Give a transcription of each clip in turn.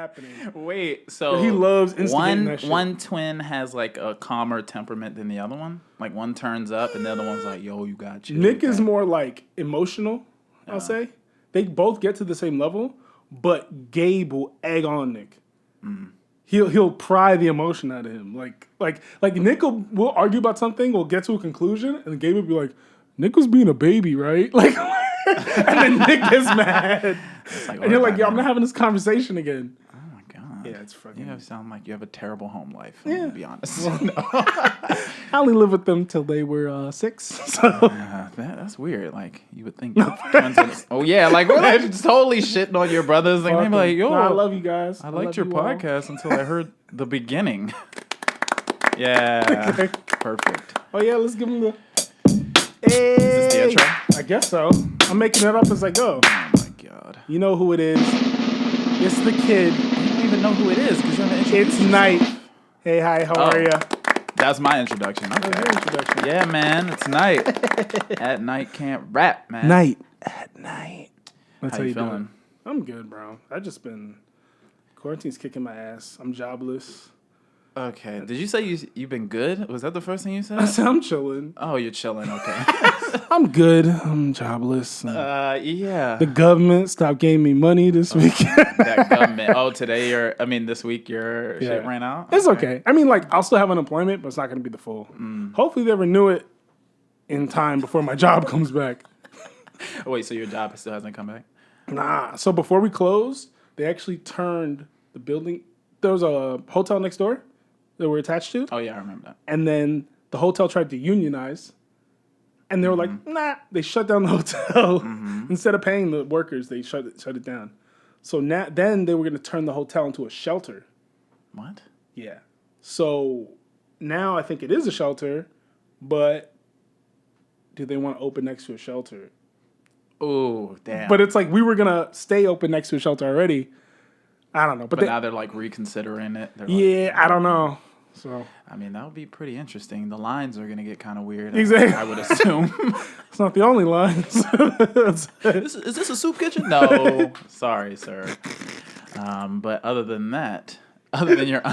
happening. Wait, so he loves instigating that shit. One twin has like a calmer temperament than the other one? Like one turns up and the other one's like, yo, you got you. Nick is more like emotional, I'll say. They both get to the same level, but Gabe will egg on Nick. He'll pry the emotion out of him. Like Nick will argue about something, we'll get to a conclusion, and Gabe will be like, Nick was being a baby, right? Like, and then Nick gets mad. And you're like, yo, I'm not having this conversation again. Oh my God. Yeah, it's fucking... You sound like you have a terrible home life, Yeah. to be honest. I only lived with them till they were 6. So That's weird. Like, you would think... oh, yeah. Like, we're just totally shitting on your brothers. Like, they'd be like, yo... No, I love you guys. I liked your podcast until I heard the beginning. Yeah. Perfect. Oh, yeah, let's give them the... Is this the intro? I guess so. I'm making it up as I go. Oh, my God. You know who it is. It's the kid. I don't even know who it is because you haven't introduced It's Knight. Hey, hi, how are ya? That's my introduction. Okay. That's your introduction. Yeah, man, it's Knight. At night can't rap, man. Night. At night. That's How you feeling? I'm good, bro. I just been... Quarantine's kicking my ass. I'm jobless. Okay. Did you say you've been good? Was that the first thing you said? I said I'm chilling. Oh, you're chilling. Okay. I'm good. I'm jobless. Yeah. The government stopped giving me money this week. That government. Oh, this week your shit ran out? It's okay. I mean, like, I'll still have unemployment, but it's not going to be the full. Hopefully they renew it in time before my job comes back. Wait, so your job still hasn't come back? Nah. So before we closed, they actually turned the building. There was a hotel next door that we're attached to. Oh, yeah, I remember that. And then the hotel tried to unionize. And they were like, nah. They shut down the hotel. Instead of paying the workers, they shut it down. So then they were going to turn the hotel into a shelter. What? Yeah. So now I think it is a shelter, but do they want to open next to a shelter? Oh, damn. But it's like we were going to stay open next to a shelter already. I don't know. But now they're like reconsidering it. I don't know. So I mean, that would be pretty interesting. The lines are going to get kind of weird. Exactly. I would assume. It's not the only lines. Is this a soup kitchen? No. Sorry, sir. But other than that, other than your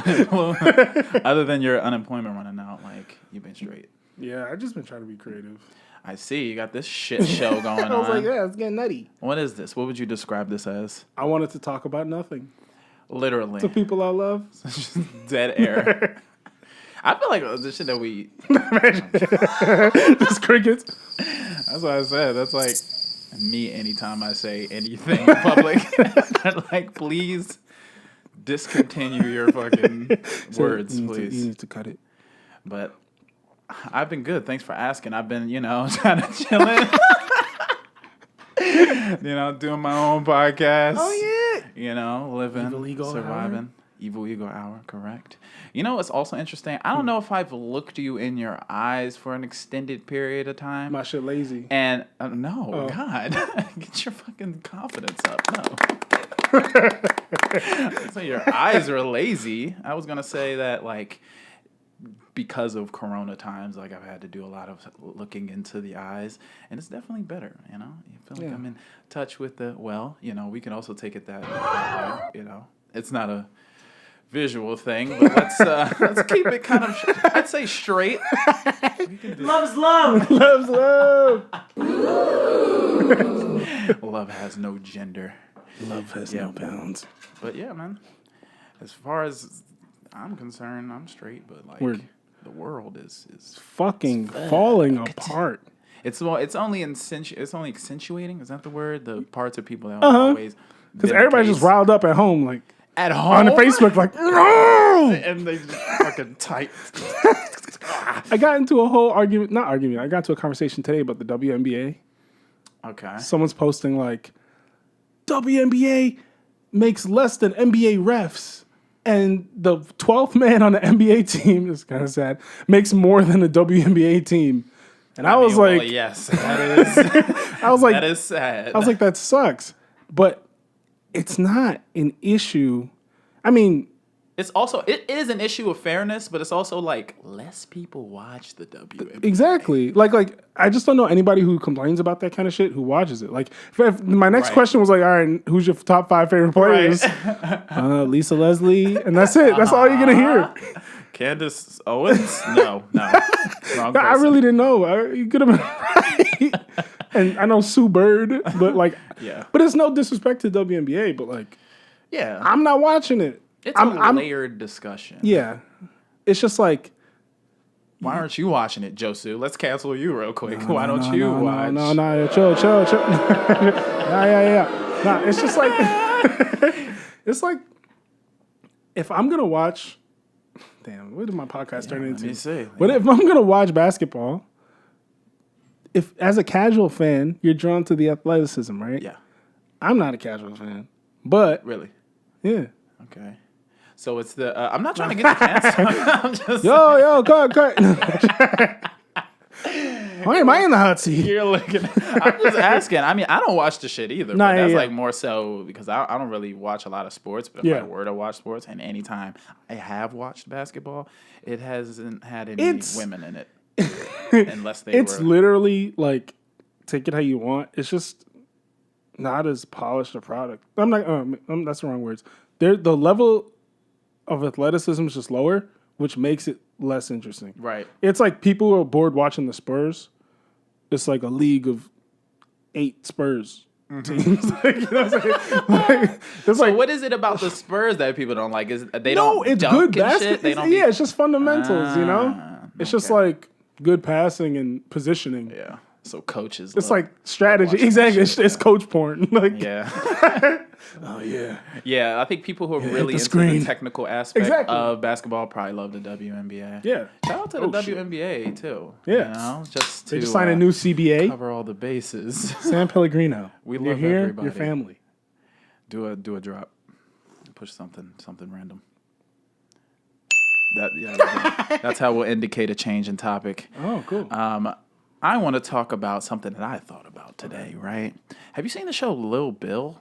unemployment running out, like, you've been straight. Yeah, I've just been trying to be creative. I see. You got this shit show going on. I was like, yeah, it's getting nutty. What is this? What would you describe this as? I wanted to talk about nothing. Literally. To people I love. Just dead air. I feel like the shit that we... Just crickets. That's what I said. That's like me anytime I say anything in public. I'm like, please discontinue your fucking words, please. You need to cut it. But I've been good. Thanks for asking. I've been, kind of chilling. Doing my own podcast. Oh, yeah. Living, Evil Eagle surviving. Hour. Evil Eagle Hour, correct. What's also interesting? I don't know if I've looked you in your eyes for an extended period of time. My shit lazy. And, God. Get your fucking confidence up. No. So your eyes are lazy. I was going to say that, like, because of Corona times, like, I've had to do a lot of looking into the eyes, and it's definitely better, You feel like I'm in touch with we can also take it that way, It's not a visual thing, but let's keep it kind of, I'd say, straight. Love's love. Love's love. Love has no gender. Love has no bounds. But yeah, man, as far as I'm concerned, I'm straight, but like... The world is fucking falling apart. It's only accentuating. Is that the word? The parts of people that always because everybody's just riled up at home, like at home on Facebook, like no, and they just fucking tight. I got into a whole argument. Not argument. I got into a conversation today about the WNBA. Okay. Someone's posting like WNBA makes less than NBA refs. And the 12th man on the NBA team, is kind of sad, makes more than the WNBA team. And I was like... Well, yes, that is... I was like... That is sad. I was like, that sucks. But it's not an issue. I mean, it is an issue of fairness, but it's also like less people watch the WNBA. Exactly. Like I just don't know anybody who complains about that kind of shit who watches it. Like, if my next question was like, all right, who's your top 5 favorite players? Lisa Leslie, and that's it. That's all you're gonna hear. Candace Owens? No. Wrong person. I really didn't know. You could have been right. And I know Sue Bird, but like, yeah. But it's no disrespect to WNBA, but like, yeah, I'm not watching it. It's a layered discussion. Yeah. It's just like, why aren't you watching it, Josu? Let's cancel you real quick. Why don't you watch? No, chill. Yeah. Nah, it's just like, it's like, if I'm going to watch, damn, what did my podcast turn into? Let me see. But if I'm going to watch basketball, if as a casual fan, you're drawn to the athleticism, right? Yeah. I'm not a casual fan, but. Really? Yeah. Okay. So it's the, I'm not trying to get you canceled. I'm just Yo, cut. Why am I in the hot seat? You're looking. I'm just asking. I mean, I don't watch the shit either. Nah, but that's yeah. like more so because I don't really watch a lot of sports. But if I were to watch sports, and anytime I have watched basketball, it hasn't had any women in it. Unless they It's literally like, take it how you want. It's just not as polished a product. I'm not, that's the wrong words. The level of athleticism is just lower, which makes it less interesting. Right. It's like people who are bored watching the Spurs. It's like a league of 8 Spurs teams. Like, you know what I'm saying? Like, it's so what is it about the Spurs that people don't like? Is they don't it's dunk good and shit? They don't it's just fundamentals, you know? It's just like good passing and positioning. Yeah. So coaches. It's like strategy. Exactly. It's coach porn. Like, yeah. Oh yeah. Yeah, I think people who are really into the technical aspect of basketball probably love the WNBA. Yeah. Shout out to the WNBA too. Yeah. You know, they just signed a new CBA. Cover all the bases. San Pellegrino. You're love here, everybody. your family. Do a drop. Push something random. That's how we'll indicate a change in topic. Oh, cool. I want to talk about something that I thought about today, right? Have you seen the show Lil Bill?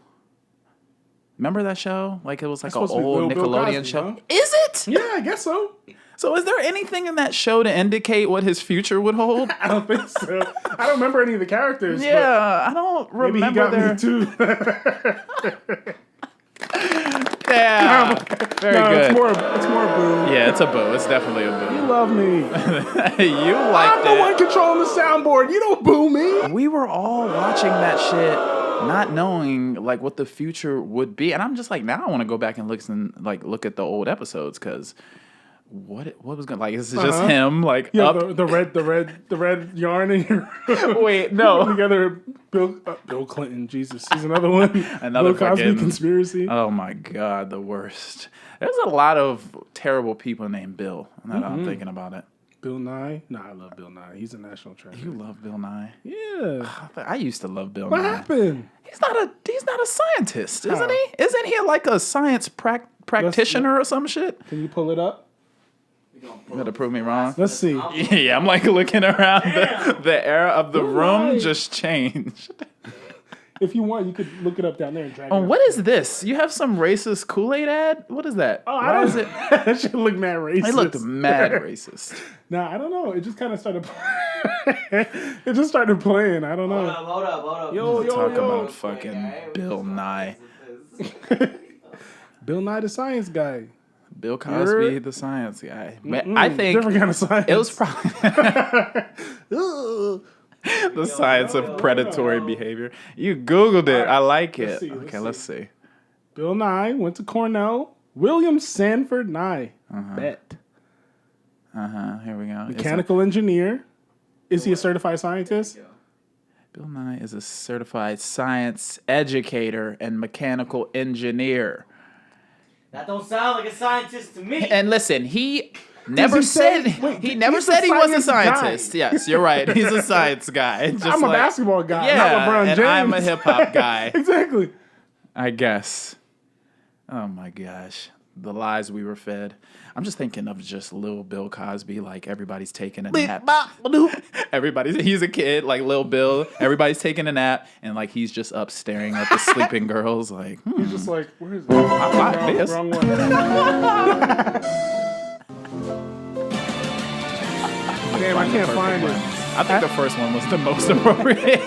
Remember that show? Like, it was like an old Nickelodeon show. Huh? Is it? Yeah, I guess so. So is there anything in that show to indicate what his future would hold? I don't think so. I don't remember any of the characters. Yeah, I don't remember maybe he got me too. Yeah, very good. It's more boo. Yeah, it's a boo. It's definitely a boo. You love me. You liked I'm the one controlling the soundboard. You don't boo me. We were all watching that shit, not knowing like what the future would be, and I'm just like, now I want to go back and look at the old episodes because what was going like? Is it just him like up? the red yarn in your wait no together. Bill Clinton, Jesus, he's another one. Another Bill Cosby conspiracy. Oh my God, the worst. There's a lot of terrible people named Bill. Now that I'm thinking about it. Bill Nye? Nah, I love Bill Nye. He's a national treasure. You love Bill Nye? Yeah. I used to love Bill Nye. What happened? He's not a scientist, isn't he? Isn't he like a science practitioner or some shit? Can you pull it up? You gotta prove me wrong. Let's see. Yeah, I'm like looking around. The era of the room just changed. If you want, you could look it up down there and drag it. What is this? You have some racist Kool-Aid ad? What is that? Oh, Why is it? That should look mad racist. It looked mad racist. Nah, I don't know. It just kind of started It just started playing. I don't know. Hold up. Yo. Talk about fucking Bill Nye. Bill Nye the Science Guy. Bill Cosby, the science guy. I think different kind of science. It was probably the science of predatory behavior. You Googled it. Right. I like it. Let's see. Bill Nye went to Cornell. William Sanford Nye. Bet. Here we go. Mechanical engineer. Is he a certified scientist? Bill Nye is a certified science educator and mechanical engineer. That don't sound like a scientist to me. And listen, he never said he was a scientist. Guy. Yes, you're right. He's a science guy. Just I'm a basketball guy, yeah, not LeBron James. And I'm a hip hop guy. Exactly. I guess. Oh my gosh. the lies we were fed. I'm just thinking of just Lil Bill Cosby, like everybody's taking a nap. He's a kid, like Lil Bill. Everybody's taking a nap, and like he's just up staring at the sleeping girls, like He's just like, where is it? I like this. Wrong one. Damn, I can't find it. I think the first one was the most appropriate.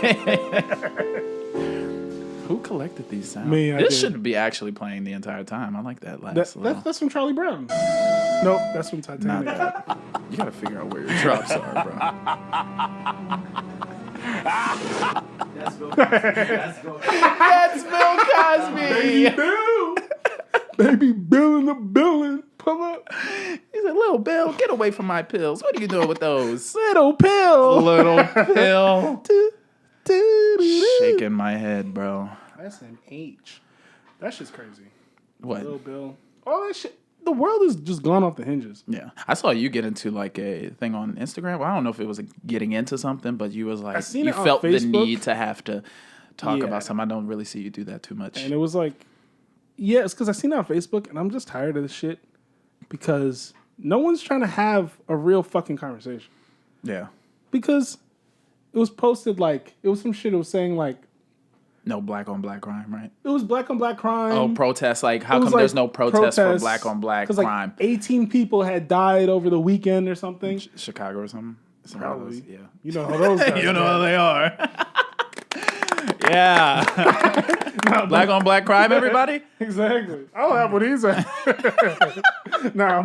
Who collected these sounds? Me, I this did. should be actually playing the entire time. I like that last little. That's from Charlie Brown. Nope, that's from Titanic. You gotta figure out where your drops are, bro. That's Bill Cosby. That's Bill Cosby. That's Bill Cosby. Baby Bill. Baby Bill in the building. Pull up. He said, "Little Bill, get away from my pills. What are you doing with those?" Little pill. Little pill. Shaking my head, bro. SMH. That shit's crazy. What? Little Bill. All that shit. The world is just gone off the hinges. Yeah, I saw you get into like a thing on Instagram. Well, I don't know if it was getting into something, but you was like, seen you it on felt the Facebook. need to have to talk Yeah. about something. I don't really see you do that too much. And it was like, yeah, it's because I seen it on Facebook and I'm just tired of this shit because no one's trying to have a real fucking conversation. Yeah, Because it was posted like, it was some shit. It was saying like, no black on black crime, right? it was black on black crime. Oh, protests. Like, how It was come like there's no protest for black on black Because crime? like 18 people had died over the weekend or something. Chicago or something? Probably. Yeah. You know how those guys You know go. how they are. Yeah. Black on black crime, everybody? Exactly. I'll have what he's at. Nah,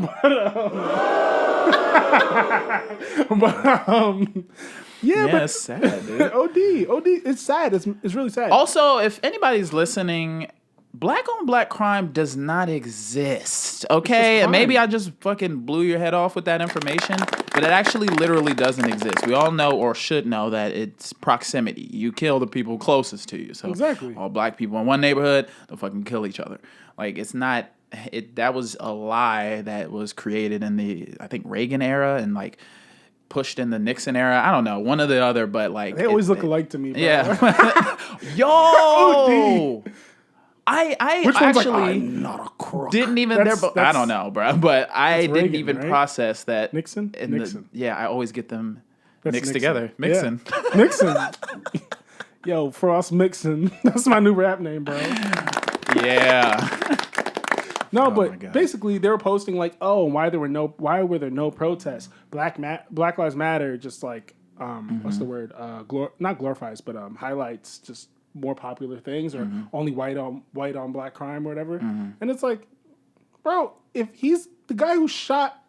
Yeah, it's sad, dude. OD. It's sad. It's really sad. Also, if anybody's listening, black on black crime does not exist, okay? And maybe I just fucking blew your head off with that information, but it actually literally doesn't exist. We all know or should know that it's proximity. You kill the people closest to you. So Exactly. all black people in one neighborhood, they'll fucking kill each other. Like, it's not... That was a lie that was created in the, I think, Reagan era and, like, pushed in the Nixon era. I don't know, one or the other, but like they always look alike to me, bro. Yeah. Yo. I Which one's actually like, I'm not a crook. didn't even I don't know, bro. But I didn't Reagan, even right? process that. Nixon? Nixon. Yeah, I always get them That's mixed Nixon. together. Mixing. Yeah. Nixon. Yo, Frost Mixon. That's my new rap name, bro. Yeah. No, my but God. basically they were posting like, oh, why were there no protests? Black Lives Matter just like what's the word? Not glorifies, but highlights just more popular things or only white on black crime or whatever. And it's like, bro, if he's the guy who shot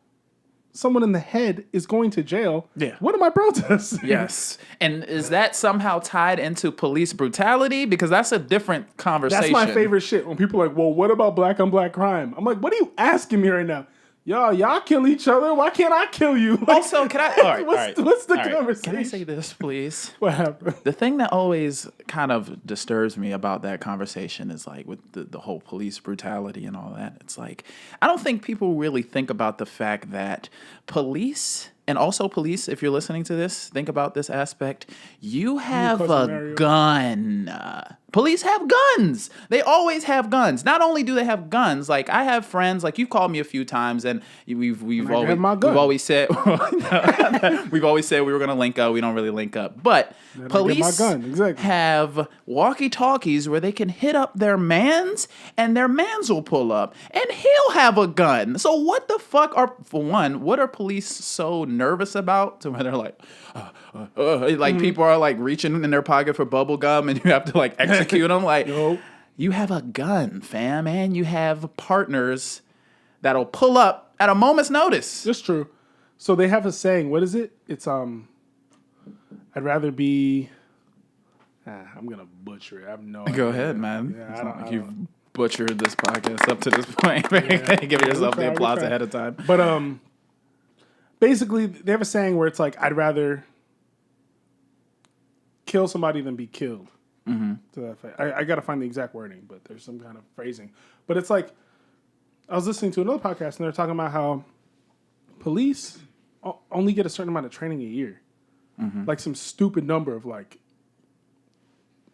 someone in the head is going to jail, what am I protesting? Yes. And is that somehow tied into police brutality? Because that's a different conversation. That's my favorite shit. When people are like, well, what about black on black crime? I'm like, what are you asking me right now? Y'all kill each other. Why can't I kill you? Like, Also, can I... All right, what's the all right. conversation? Can I say this, please? What happened? The thing that always kind of disturbs me about that conversation is like with the whole police brutality and all that. It's like, I don't think people really think about the fact that police, and also police, if you're listening to this, think about this aspect. You have a gun. Police have guns. They always have guns. Not only do they have guns, like I have friends, like you've called me a few times, and we've always said we were gonna link up. We don't really link up, but police have walkie-talkies where they can hit up their mans, and their mans will pull up, and he'll have a gun. So what the fuck what are police so nervous about? To where they're like, people are like reaching in their pocket for bubble gum, and you have to like execute them. Like, you have a gun, fam, and you have partners that'll pull up at a moment's notice. That's true. So they have a saying. What is it? It's I'd rather be. I'm gonna butcher it. I have no idea. Go ahead, man. Yeah, it's not like you've butchered this podcast up to this point. Give yourself the applause ahead of time. But basically, they have a saying where it's like, I'd rather kill somebody than be killed. To that effect. I got to find the exact wording, but there's some kind of phrasing. But it's like, I was listening to another podcast, and they're talking about how police only get a certain amount of training a year. Like some stupid number of like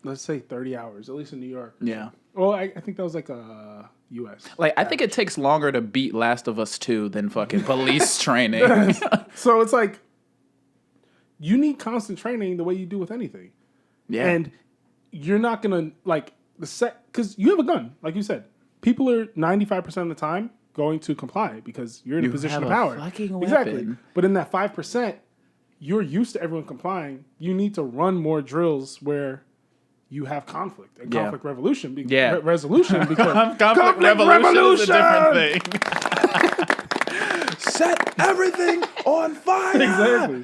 let's say 30 hours, at least in New York. Yeah. Well, I think that was like a U.S. Like, I think it takes longer to beat Last of Us 2 than fucking police training. So it's like, you need constant training the way you do with anything. Yeah. And you're not going to, like, because you have a gun, like you said. People are 95% of the time going to comply because you're in a position of power. Fucking weapon. Exactly. But in that 5%, you're used to everyone complying. You need to run more drills where you have conflict and conflict resolution. Resolution because conflict revolution is a different thing. Set everything on fire. Exactly.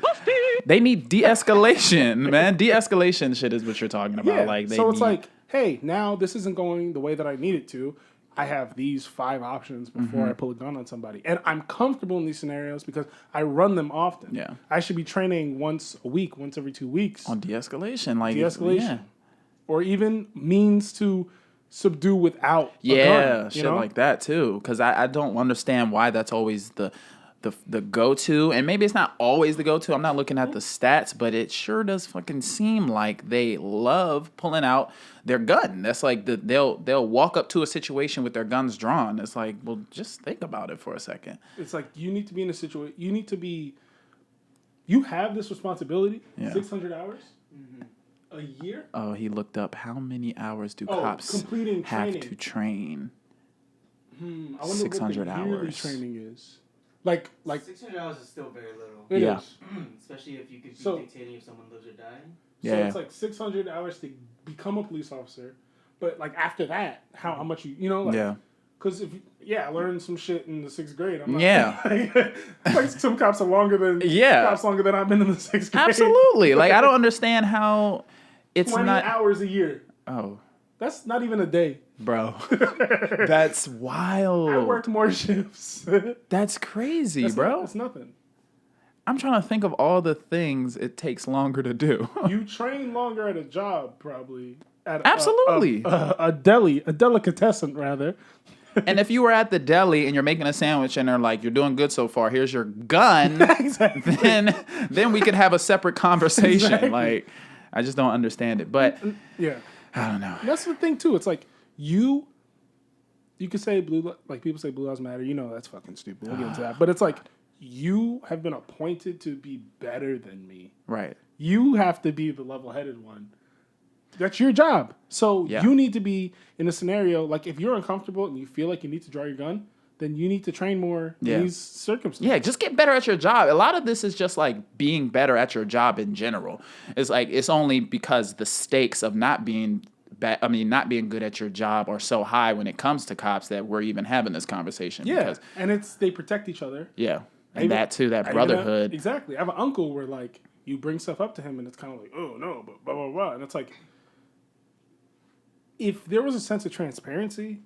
They need de-escalation, man. De-escalation shit is what you're talking about. Yeah. Like, It's like, hey, now this isn't going the way that I need it to. I have these 5 options before I pull a gun on somebody. And I'm comfortable in these scenarios because I run them often. Yeah. I should be training once a week, once every 2 weeks. on de-escalation. Like, De-escalation. Yeah. Or even means to subdue without a gun. Shit like that too. Because I don't understand why that's always the go-to. And maybe it's not always the go-to. I'm not looking at the stats, but it sure does fucking seem like they love pulling out their gun. That's like they'll walk up to a situation with their guns drawn. It's like, well, just think about it for a second. It's like you need to be in a situation. You have this responsibility. 600 hours a year. Oh, he looked up how many hours do cops have to train? I wonder 600 what the yearly hours. training is. Like 600 hours is still very little. It Yeah. is. Especially if you could be So- dictating if someone lives or dies. So it's like 600 hours to become a police officer. But like after that, how much like, Yeah. Because I learned some shit in the 6th grade. I'm not, Yeah. like some cops are longer than cops longer than I've been in the 6th grade. Absolutely. Like, I don't understand how it's 20 not. hours a year. Oh, That's not even a day. bro. That's wild. I work more shifts. That's crazy, bro. That's nothing. I'm trying to think of all the things it takes longer to do. You train longer at a job, probably. At Absolutely. a delicatessen, rather. And if you were at the deli and you're making a sandwich and they're like, you're doing good so far, here's your gun, Exactly. then we could have a separate conversation. Exactly. Like, I just don't understand it. But Yeah. I don't know. That's the thing, too. It's like, you could say people say blue lives matter. You know that's fucking stupid. We'll get into that. But it's like, you have been appointed to be better than me. Right. You have to be the level-headed one. That's your job. So you need to be in a scenario, like if you're uncomfortable and you feel like you need to draw your gun, then you need to train more in these circumstances. Yeah, just get better at your job. A lot of this is just like being better at your job in general. It's like, it's only because the stakes of not being not being good at your job are so high when it comes to cops that we're even having this conversation. Yeah, because, and they protect each other. Yeah, and that too, that brotherhood. Exactly. I have an uncle where like you bring stuff up to him and it's kind of like, oh no, but blah blah blah, and it's like, if there was a sense of transparency,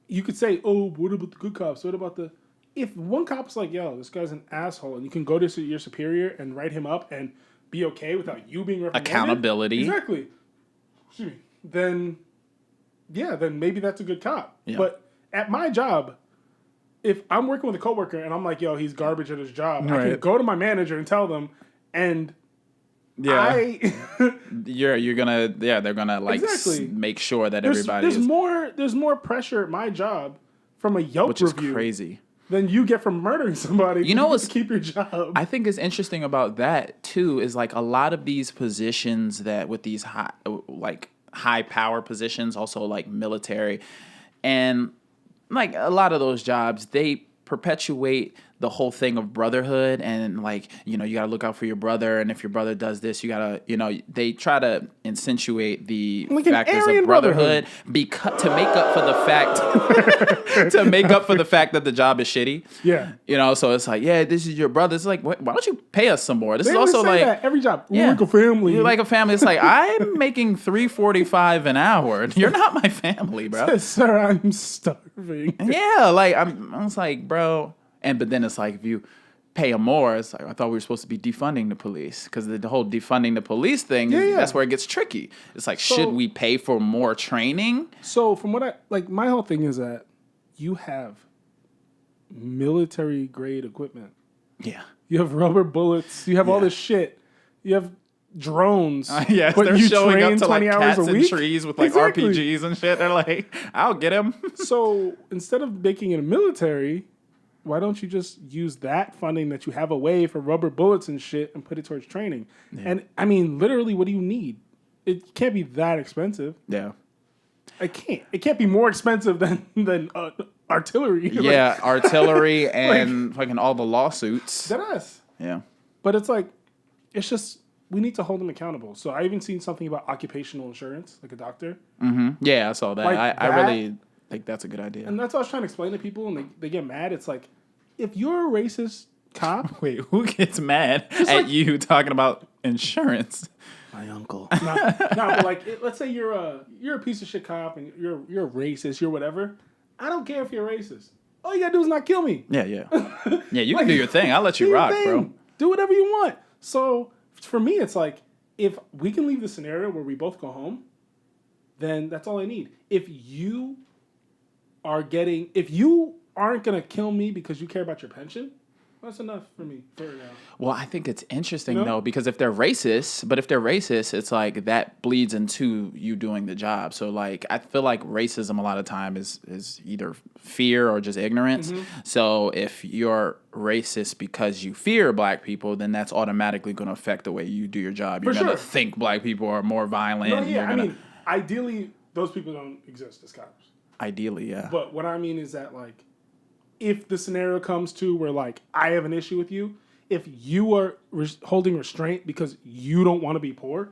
you could say, oh, what about the good cops? What about the... If one cop's like, yo, this guy's an asshole, and you can go to your superior and write him up and be okay without you being reprimanded. Accountability. Exactly. Excuse me. Then maybe that's a good cop. Yeah. But at my job, if I'm working with a coworker and I'm like, yo, he's garbage at his job, I can go to my manager and tell them, and they're gonna like make sure that everybody there's more pressure at my job from a Yelp which is review crazy than you get from murdering somebody. You know what's to keep your job. I think is interesting about that too is like a lot of these positions that with these high power positions, also like military, and like a lot of those jobs, they perpetuate the whole thing of brotherhood and like, you gotta look out for your brother, and if your brother does this, you gotta, they try to accentuate the like factors of brotherhood because to make up for the fact that the job is shitty. Yeah. So it's like, yeah, this is your brother. It's like, why don't you pay us some more? This they is also say like that every job. We're like a family. You're like a family. It's like, I'm making $3.45 an hour. You're not my family, bro. Sir, I'm starving. Yeah, like I was like, bro. But then it's like, if you pay them more, it's like, I thought we were supposed to be defunding the police, because the whole defunding the police thing, that's where it gets tricky. It's like, should we pay for more training? So from what my whole thing is that you have military grade equipment. Yeah. You have rubber bullets. You have all this shit. You drones. Yes, but they're you showing up train to like 20 hours cats a in week? trees with like Exactly. RPGs and shit. They're like, I'll get him. So instead of making it a military, why don't you just use that funding that you have away for rubber bullets and shit and put it towards training? Yeah. And I mean, literally, what do you need? It can't be that expensive. Yeah. It can't be more expensive than artillery. Yeah, artillery and fucking all the lawsuits. That's. Yeah. But it's like, it's just, we need to hold them accountable. So I even seen something about occupational insurance, like a doctor. Mm-hmm. Yeah, I saw that. Like I really think that's a good idea. And that's what I was trying to explain to people, and they get mad. It's like, if you're a racist cop. Wait, who gets mad at you talking about insurance? My uncle. No, but like, let's say you're a piece of shit cop and you're a racist, you're whatever. I don't care if you're racist. All you gotta do is not kill me. Yeah. Yeah, you can do your thing. I'll let you rock, bro. Do whatever you want. So for me, it's like, if we can leave the scenario where we both go home, then that's all I need. If you aren't gonna kill me because you care about your pension, that's enough for me for now. Well, I think it's interesting though, because if they're racist, it's like that bleeds into you doing the job. So like, I feel like racism a lot of time is either fear or just ignorance. Mm-hmm. So if you're racist because you fear black people, then that's automatically going to affect the way you do your job. You're going to think black people are more violent. No, yeah, I mean, ideally, those people don't exist as cops. Ideally, yeah. But what I mean is that, like, if the scenario comes to where, like, I have an issue with you, if you are holding restraint because you don't want to be poor,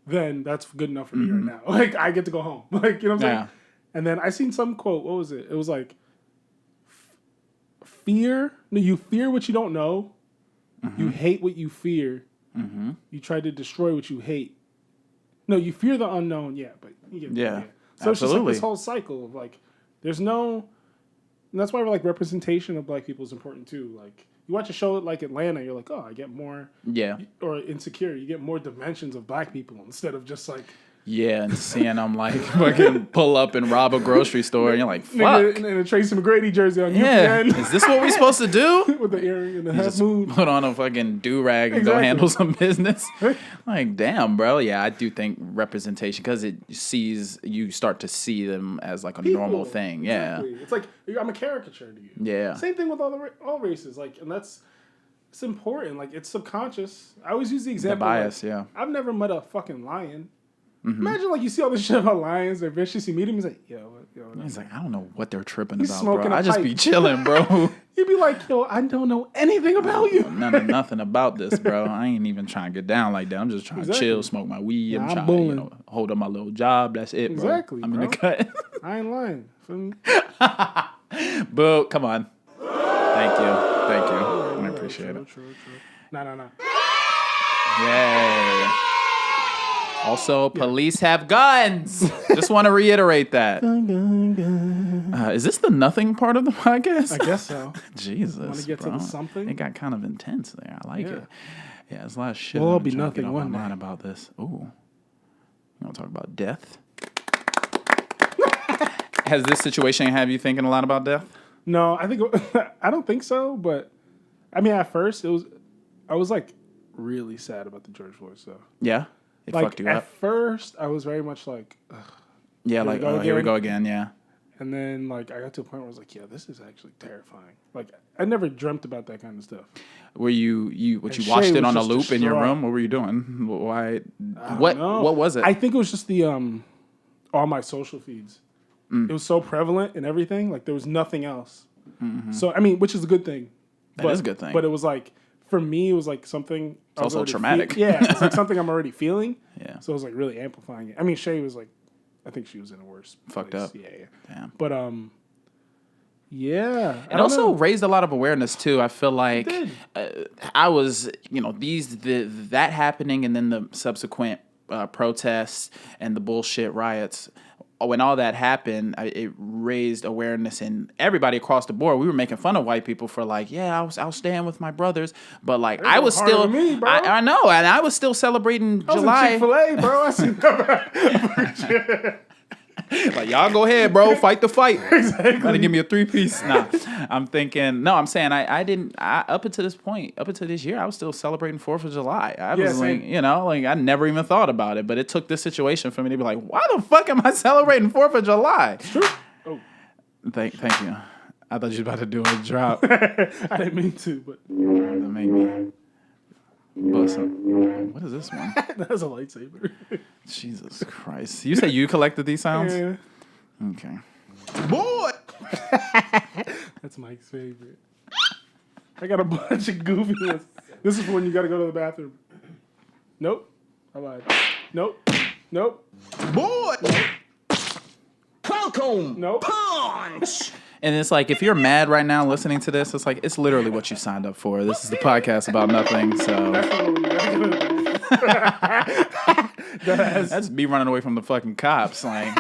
then that's good enough for me right now. Like, I get to go home. Like, you know what I'm saying? And then I seen some quote. What was it? It was like, you fear what you don't know. Mm-hmm. You hate what you fear. Mm-hmm. You try to destroy what you hate. No, you fear the unknown. Yeah, but you get the idea. So it's just like this whole cycle of like, there's no, and that's why we're like representation of black people is important too. Like you watch a show like Atlanta, you're like, oh, I get more. Yeah. Or Insecure, you get more dimensions of black people instead of just like. Yeah, and seeing them like fucking pull up and rob a grocery store, and you're like, fuck. And a Tracy McGrady jersey on UPN. Is this what we supposed to do? With the earring and the half moon. Put on a fucking do-rag and go handle some business. Like, damn, bro. Yeah, I do think representation, because you start to see them as like a normal thing. Exactly. Yeah. It's like, I'm a caricature to you. Yeah. Same thing with all races. Like, and it's important. Like, it's subconscious. I always use the example. The bias, yeah. I've never met a fucking lion. Mm-hmm. Imagine like you see all this shit about lions, they're vicious. You meet him, he's like, yo. He's like, I don't know what they're tripping about, bro. I just be chilling, bro. You'd be like, yo, I don't know anything about you. Nothing about this, bro. I ain't even trying to get down like that. I'm just trying to chill, smoke my weed. I'm trying to hold up my little job. That's it, bro. Exactly. I'm in the cut. I ain't lying. Boo, come on. Thank you. I appreciate it. True. Nah. Yay. Also, police have guns. Just want to reiterate that. Is this the nothing part of the podcast? I guess so. Jesus, want to get to the something? It got kind of intense there. I like it. Yeah, there's a lot of shit. Well, I'll be nothing one day. About this. Ooh, you want to talk about death? Has this situation have you thinking a lot about death? No, I don't think so. But I mean, at first I was like really sad about the George Floyd stuff. Yeah. It like, fucked you up? At first, I was very much like, ugh. Yeah, like, here we go again, yeah. And then, like, I got to a point where I was like, yeah, this is actually terrifying. Like, I never dreamt about that kind of stuff. Were you watched it on a loop in your room? What were you doing? Why? What was it? I think it was just the, all my social feeds. It was so prevalent and everything. Like, there was nothing else. Mm-hmm. So, I mean, which is a good thing. That is a good thing. But it was like, for me, it was like something. It's also traumatic. It's like something I'm already feeling. Yeah. So it was like really amplifying it. I mean, Shay was like, I think she was in a worse fucked place. up. Yeah. Damn. But yeah. It also raised a lot of awareness too. I feel like I was, that happening, and then the subsequent protests and the bullshit riots. When all that happened, it raised awareness in everybody across the board. We were making fun of white people for like, I'll stand with my brothers, but like I was still, me, bro. I know, and I was still celebrating July. I was in Chick-fil-A, bro. I seen that. Like, y'all go ahead, bro. Fight the fight. Exactly. Gotta give me a 3-piece. Nah, I'm saying I didn't, up until this point, up until this year, I was still celebrating 4th of July. I was like, I never even thought about it. But it took this situation for me to be like, why the fuck am I celebrating 4th of July? It's true. Oh. Thank you. I thought you were about to do a drop. I didn't mean to, but. That made me bust him. What is this one? That's a lightsaber. Jesus Christ. You say you collected these sounds? Yeah. Okay. Boy! That's Mike's favorite. I got a bunch of goofy ones. This is when you gotta go to the bathroom. Nope. I lied. Nope. Boy! Welcome. Nope. Punch. And it's like, if you're mad right now listening to this, it's like, it's literally what you signed up for. This is the podcast about nothing, so. That's me running away from the fucking cops. Like,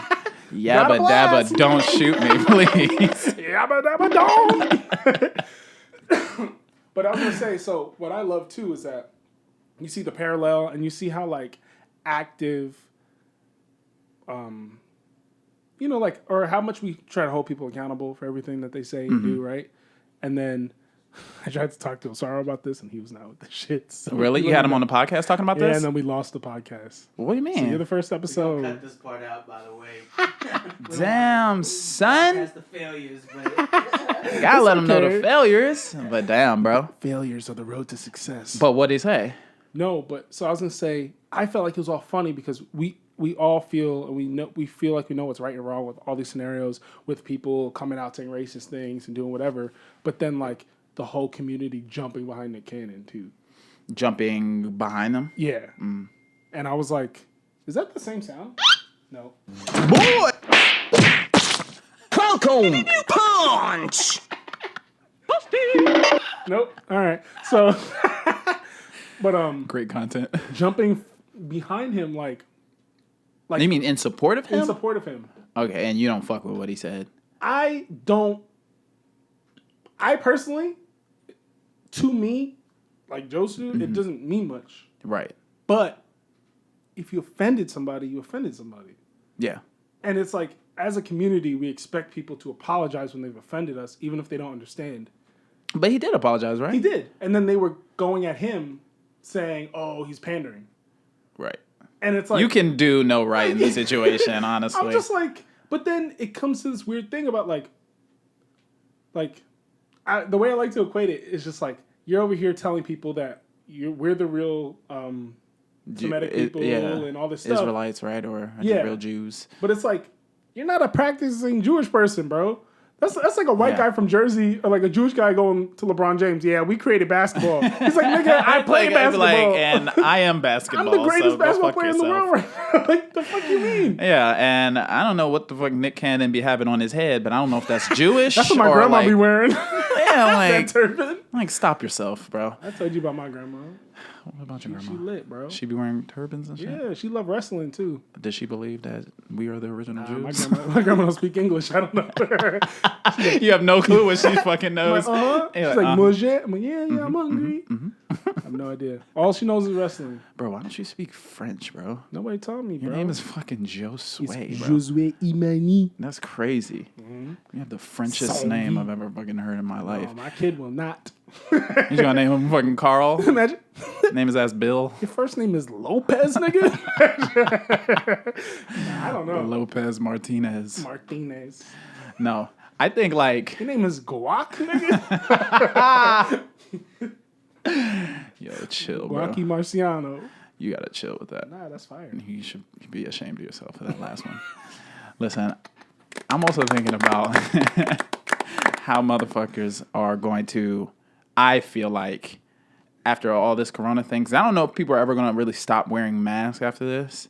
yabba dabba, don't shoot me, please. Yabba dabba don't. But I was gonna say, so what I love too is that you see the parallel and you see how like active, or how much we try to hold people accountable for everything that they say and do, right? And then I tried to talk to Osaro about this, and he was not with the shit. So really? You had him on the podcast talking about this? Yeah, and then we lost the podcast. What do you mean? So you're the first episode. Cut this part out, by the way. Damn, son. That's the failures, but Gotta let him know the failures. But damn, bro. Failures are the road to success. But what'd he say? No, but so I was gonna say, I felt like it was all funny because we all feel, and we feel like we know what's right and wrong with all these scenarios with people coming out saying racist things and doing whatever, but then like the whole community jumping behind Nick Cannon too. Jumping behind them? Yeah. And I was like, is that the same sound? No. boy. Welcome. Punch. Nope. All right. So, but Great content. jumping behind him like You mean in support of him? in support of him. Okay, and you don't fuck with what he said. I personally, to me, like Josu, it doesn't mean much. Right. But if you offended somebody, you offended somebody. Yeah. And it's like, as a community, we expect people to apologize when they've offended us, even if they don't understand. But he did apologize, right? He did. And then they were going at him saying, oh, he's pandering. Right. And it's like, You can do no right in the situation, honestly. I'm just like, but then it comes to this weird thing about the way I like to equate it is just like, you're over here telling people that we're the real Semitic people and all this stuff. Israelites, right? Or real Jews. But it's like, you're not a practicing Jewish person, bro. That's like a white guy from Jersey or like a Jewish guy going to LeBron James. Yeah, we created basketball. He's like, nigga, I play basketball. And I am basketball. I'm the greatest so basketball go fuck player yourself. in the world right now. Like, the fuck you mean? Yeah, and I don't know what the fuck Nick Cannon be having on his head, but I don't know if that's Jewish. That's what my or grandma like, be wearing. Yeah, That turban. like stop yourself, bro. I told you about my grandma. What about your She grandma? lit, bro. She be wearing turbans and shit? Yeah, she loved wrestling too. Does she believe that we are the original Jews? My grandma don't speak English. I don't know. You have no clue what she fucking knows. Like, she's like, Mojette. I'm like, yeah, I'm hungry. I have no idea. All she knows is wrestling. Bro, why don't you speak French, bro? Nobody taught me, bro. Your name is fucking Josue, bro. Josue Imani. That's crazy. You have the Frenchest name I've ever fucking heard in my life. Oh, my kid will not. You gonna name him fucking Carl? Imagine. Name his ass Bill. Your first name is Lopez, nigga? I don't know. Lopez Martinez. Martinez. No. I think like Your name is Guac, nigga? yo, chill, bro. Guaci Marciano. You gotta chill with that. Nah, that's fire. You should be ashamed of yourself for that last one. Listen, I'm also thinking about how motherfuckers are going to, I feel like, after all this corona thing, 'cause I don't know if people are ever going to really stop wearing masks after this.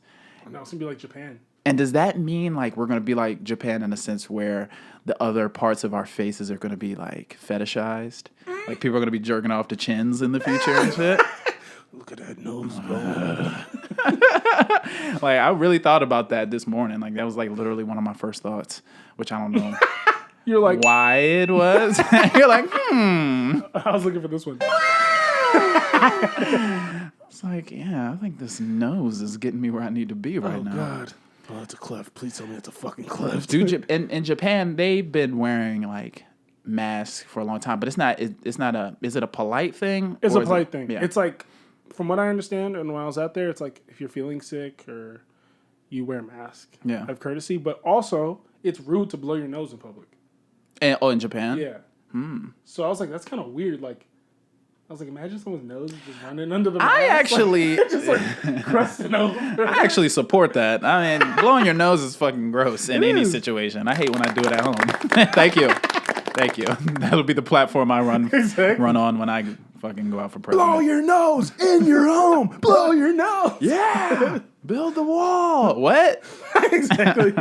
No, it's going to be like Japan. And does that mean like we're going to be like Japan in a sense where the other parts of our faces are going to be like fetishized? Like people are going to be jerking off the chins in the future and shit? Look at that nose, bro. Like I really thought about that this morning. Like that was like literally one of my first thoughts, which I don't know You're like, why it was. You're like, I was looking for this one. It's like, yeah, I think this nose is getting me where I need to be right now. God. Oh, it's a cleft. Please tell me it's a fucking cleft. Dude, in Japan, they've been wearing like masks for a long time, but it's not a. Is it a polite thing? It's a polite thing. Yeah. It's like, from what I understand, and when I was out there, it's like if you're feeling sick or you wear a mask. Yeah. Out of courtesy, but also it's rude to blow your nose in public. In Japan? Yeah. So I was like, that's kind of weird. Like, I was like, imagine someone's nose is just running under the mask. I actually... just like crusting over. I actually support that. I mean, blowing your nose is fucking gross in any is. situation. I hate when I do it at home. Thank you. That'll be the platform I run on when I fucking go out for president. Blow your nose in your home. Blow your nose. Yeah. Build the wall. What? Exactly.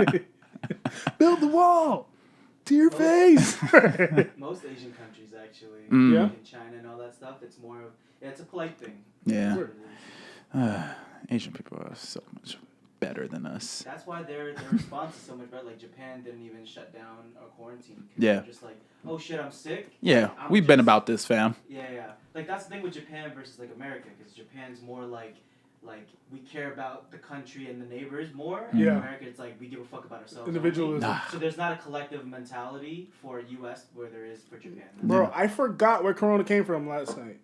Build the wall to your face. Most Asian countries, actually, Yeah. in China and all that stuff, it's more of, it's a polite thing. Yeah. That's what it is. Asian people are so much better than us. That's why their response is so much better. Like, Japan didn't even shut down or quarantine. 'Cause Yeah. they're just like, oh shit, I'm sick. Yeah, I'm we've been just- about this, fam. Yeah. Like, that's the thing with Japan versus, like, America, because Japan's more like we care about the country and the neighbors more. And Yeah. in America, it's like we give a fuck about ourselves. Individualism. only. So there's not a collective mentality for U.S. where there is for Japan. Bro, I forgot where Corona came from last night.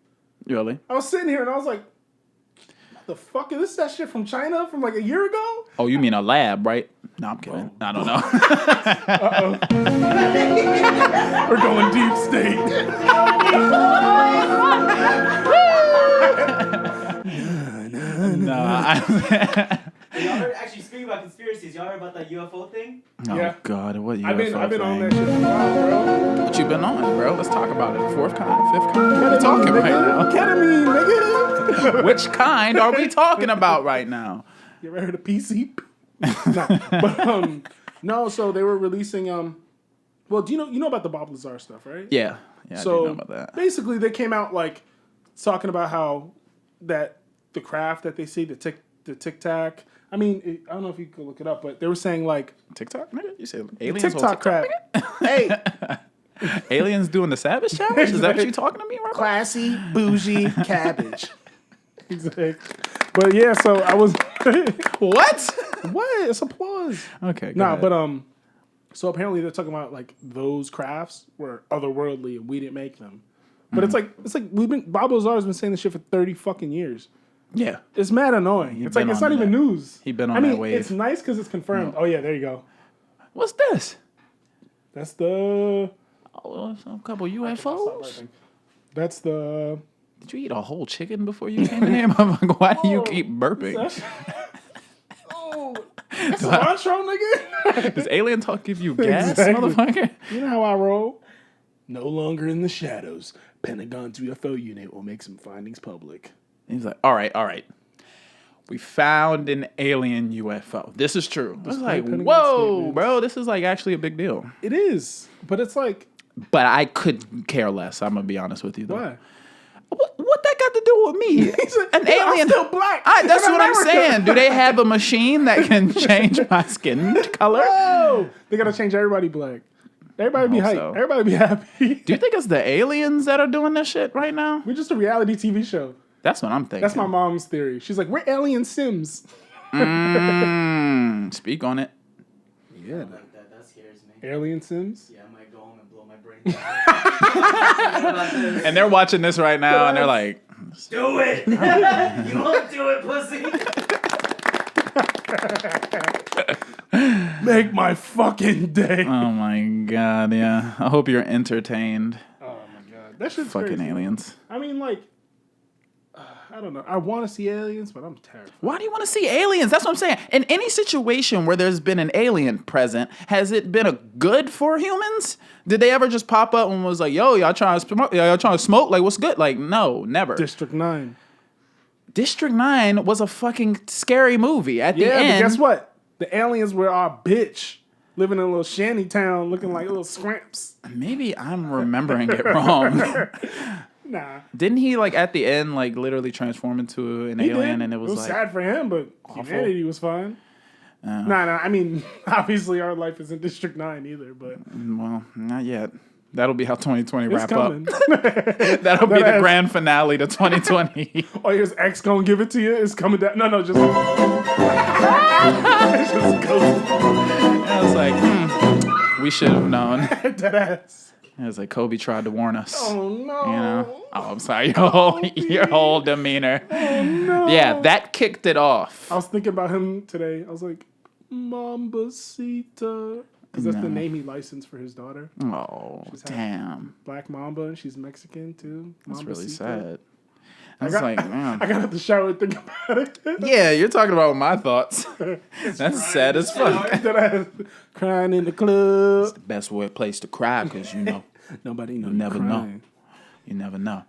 Really? I was sitting here and I was like, what the fuck? Is this that shit from China from like a year ago? Oh, you mean a lab, right? No, I'm kidding. I don't know. We're going deep state. Y'all heard, actually, speaking about conspiracies, y'all heard about that UFO thing? Oh, Yeah. God. What UFO I've been on that thing? shit for a while, bro. What you been on, bro? Let's talk about it. Fourth kind, fifth kind? What are we talking right now? Ketamine, nigga. Which kind are we talking about right now? You ever heard of PC? No, so they were releasing well, do you know about the Bob Lazar stuff, right? Yeah. Yeah, I do know about that. Basically they came out like talking about how that the craft that they see, the Tic Tac. I mean, I don't know if you could look it up, but they were saying like TikTok, nigga? You said aliens TikTok crap. Hey, Aliens doing the Savage Challenge? Is that what you talking to me right now? classy, bougie, cabbage. Exactly. But yeah, so I was What? what? It's applause. Okay, go Nah, ahead. but so apparently they're talking about like those crafts were otherworldly and we didn't make them. But it's like Bob Lazar's been saying this shit for 30 fucking years. Yeah. It's mad annoying. It's like been it's not on even that. news. He been on I mean, that wave. it's nice because it's confirmed. Oh yeah, there you go. What's this? That's the. Oh, a couple UFOs? That's the. Did you eat a whole chicken before you came in here? motherfucker? Why do you keep burping? Oh, that's cilantro, nigga. Does Alien Talk give you gas, Exactly. motherfucker? You know how I roll. No longer in the shadows. Pentagon's UFO unit will make some findings public. He's like, all right. We found an alien UFO. This is true. I was like, Pentagon whoa, statements. bro, this is like actually a big deal. It is, but it's like But I could care less. I'm gonna be honest with you, though. why? What that got to do with me? An I'm alien. still black. That's in what I'm America. saying. Do they have a machine that can change my skin color? Oh, they gotta change everybody black. Everybody be hope hype. so. Everybody be happy. Do you think it's the aliens that are doing this shit right now? We're just a reality TV show. That's what I'm thinking. That's my mom's theory. She's like, we're alien Sims. Speak on it. Yeah. Like that scares me. Alien Sims? Yeah, I might go home and blow my brains out. And they're watching this right now, and they're like, Do it! You won't do it, pussy! Make my fucking day. oh my god, yeah. I hope you're entertained. Oh my god. That shit's Fucking crazy. aliens. I mean, like, I don't know. I want to see aliens, but I'm terrified. Why do you want to see aliens? That's what I'm saying. In any situation where there's been an alien present, has it been a good for humans? Did they ever just pop up and was like, yo, y'all trying to smoke? Y'all trying to smoke? Like, what's good? Like, no, never. District 9. District 9 was a fucking scary movie. At the Yeah, end, but guess what? The aliens were our bitch. Living in a little shanty town looking like little scramps. maybe I'm remembering it wrong. Nah. Didn't he, like, at the end, like, literally transform into an He alien? did. And it was like, sad for him, but humanity was fine. Nah, I mean, obviously our life isn't District 9 either, but well, not yet. That'll be how 2020 It's wrap coming. up. That'll be the grand finale to 2020. Oh, here's X gonna give it to you. It's coming down. No, just. It just goes. I was like, we should have known. Deadass. It was like Kobe tried to warn us. Oh no. You know? Oh, I'm sorry. Your whole demeanor. Oh no. Yeah, that kicked it off. I was thinking about him today. I was like, Mambasita. Because that's the name he licensed for his daughter. Oh, damn. Black Mamba, and she's Mexican too. That's Mambasita. really sad. I was like, man. I got out the shower and think about it. Yeah, you're talking about my thoughts. That's sad as fuck. That I was crying in the club. It's the best place to cry because, you know, Nobody knows. you never know. You never know.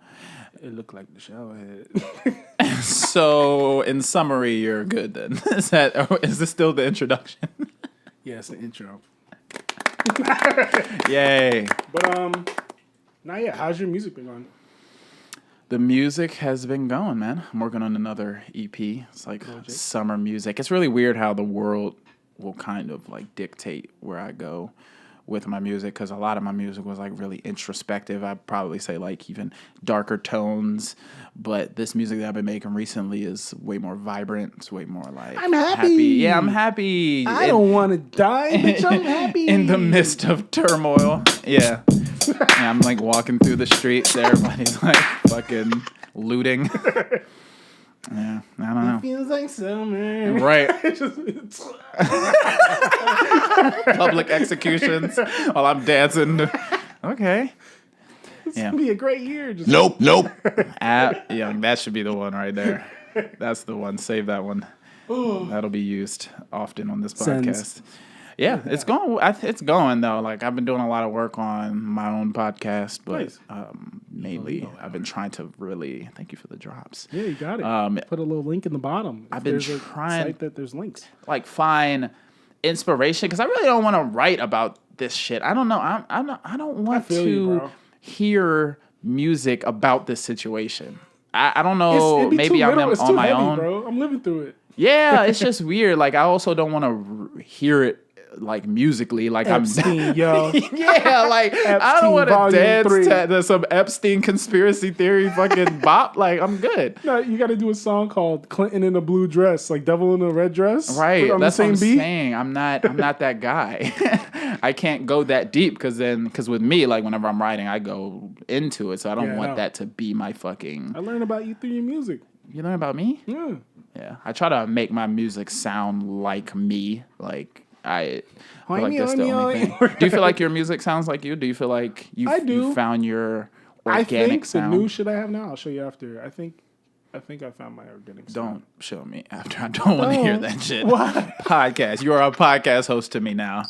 It looked like the shower head. So, in summary, you're good then. Is this still the introduction? Yeah, it's the intro. Yay. But not yet. How's your music been going? The music has been going, man. I'm working on another EP. It's like summer music. It's really weird how the world will kind of like dictate where I go with my music, because a lot of my music was like really introspective. I'd probably say like even darker tones, but this music that I've been making recently is way more vibrant. It's way more like I'm happy. Yeah, I'm happy. I don't want to die, but I'm happy. In the midst of turmoil. Yeah. Yeah, I'm like walking through the streets. Everybody's like fucking looting. Yeah, I don't know. It feels like summer. Right. Public executions while I'm dancing. Okay. It's gonna be a great year. Just Nope. Yeah, that should be the one right there. That's the one. Save that one. That'll be used often on this podcast. Sends. Yeah, it's going. It's going though. Like I've been doing a lot of work on my own podcast, but Nice. mainly I've been trying to really. Thank you for the drops. Yeah, you got it. Put a little link in the bottom. I've been There's trying- a site that there's links. Like find inspiration, because I really don't want to write about this shit. I don't know. I don't want feel to you, bro. hear music about this situation. I don't know. It'd be Maybe too I'm little. It's on too my heavy, own. bro. I'm living through it. Yeah, it's just weird. Like I also don't want to hear it like musically. Like Epstein, yo. Yeah, like I don't want to Volume dance 3. to some Epstein conspiracy theory fucking bop. Like I'm good. No, you got to do a song called "Clinton in a Blue Dress," like "Devil in a Red Dress." Right, on that's the same what I'm beat. saying. I'm not that guy. I can't go that deep because with me, like whenever I'm writing, I go into it. So I don't want that to be my fucking. I learned about you through your music. You learn about me? Yeah. Yeah, I try to make my music sound like me. Like I feel like that's the only thing. Do you feel like your music sounds like you? Do you feel like you found your organic I think sound? the new shit I have now, I'll show you after. I think I found my organic sound. Don't show me after. I don't want to hear that shit. What? Podcast. You are a podcast host to me now.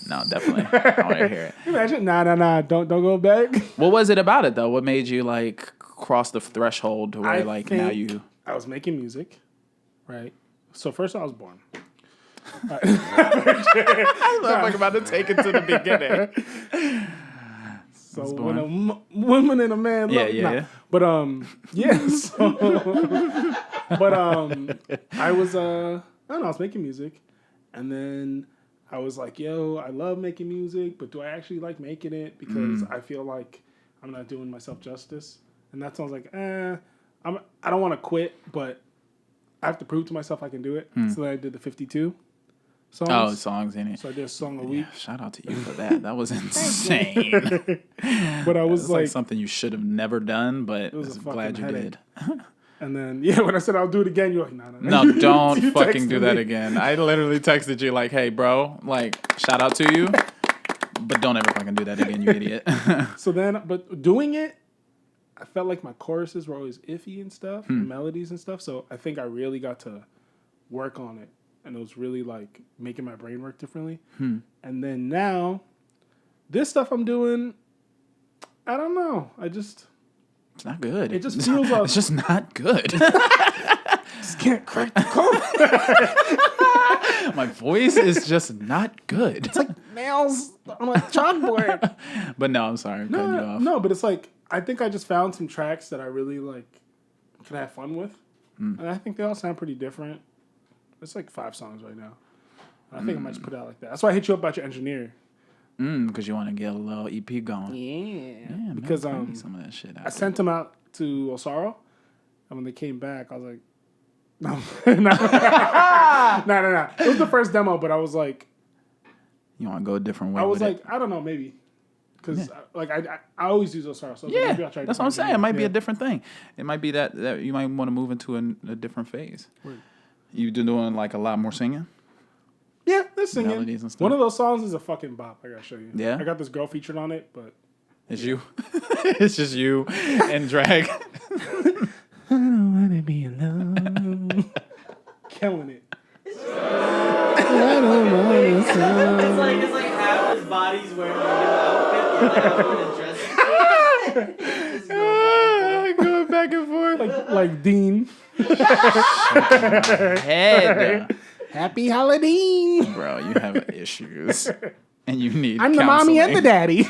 No, definitely. I want to hear it. Imagine, nah. Don't go back. What was it about it though? What made you like cross the threshold to where I like now think you? I was making music, right? So first I was born. I'm about to take it to the beginning. So when a woman and a man love, yeah. But yeah. So, but I was I don't know. I was making music, and then I was like, yo, I love making music, but do I actually like making it? Because I feel like I'm not doing myself justice, and that sounds like I don't want to quit, but I have to prove to myself I can do it. So then I did the 52 songs. Oh, songs in it. So I did a song a week. Yeah, shout out to you for that. That was insane. But I was It's like something you should have never done, but was a I'm glad you fucking did. and then when I said I'll do it again, you're like, no. No, don't You fucking texted do that me. again. I literally texted you like, hey, bro, like, shout out to you, but don't ever fucking do that again, you idiot. So then, but doing it, I felt like my choruses were always iffy and stuff, and melodies and stuff. So I think I really got to work on it, and it was really like making my brain work differently. And then now, this stuff I'm doing, I don't know. It's not good. It just feels like It's just not good. just can't crack the code. My voice is just not good. It's like nails on a chalkboard. But no, I'm sorry. I'm cutting you off. No, but it's like I think I just found some tracks that I really like can have fun with, and I think they all sound pretty different. It's like 5 songs right now. I think I might just put it out like that. That's why I hit you up about your engineer. Because you want to get a little EP going. Yeah. Man, Because play me some of that shit out I sent them out to Osaro, and when they came back, I was like, no. No. It was the first demo, but I was like, You want to go a different way I was with like, it? I don't know, maybe. Because I always use Osaro. So Yeah, maybe I'll try that's what I'm saying. It might be a different thing. It might be that you might want to move into a different phase. Word. You doing like a lot more singing? Yeah, they're singing. Melodies and stuff. One of those songs is a fucking bop. I gotta show you. Yeah? I got this girl featured on it, but It's you. It's just you and drag. I don't wanna be alone. Killing it. It's like half his body's wearing a new outfit, the other half in a dressing suit. Going back and forth like Dean. Head. Happy Halloween. Bro, you have issues. And you need I'm the mommy and the daddy.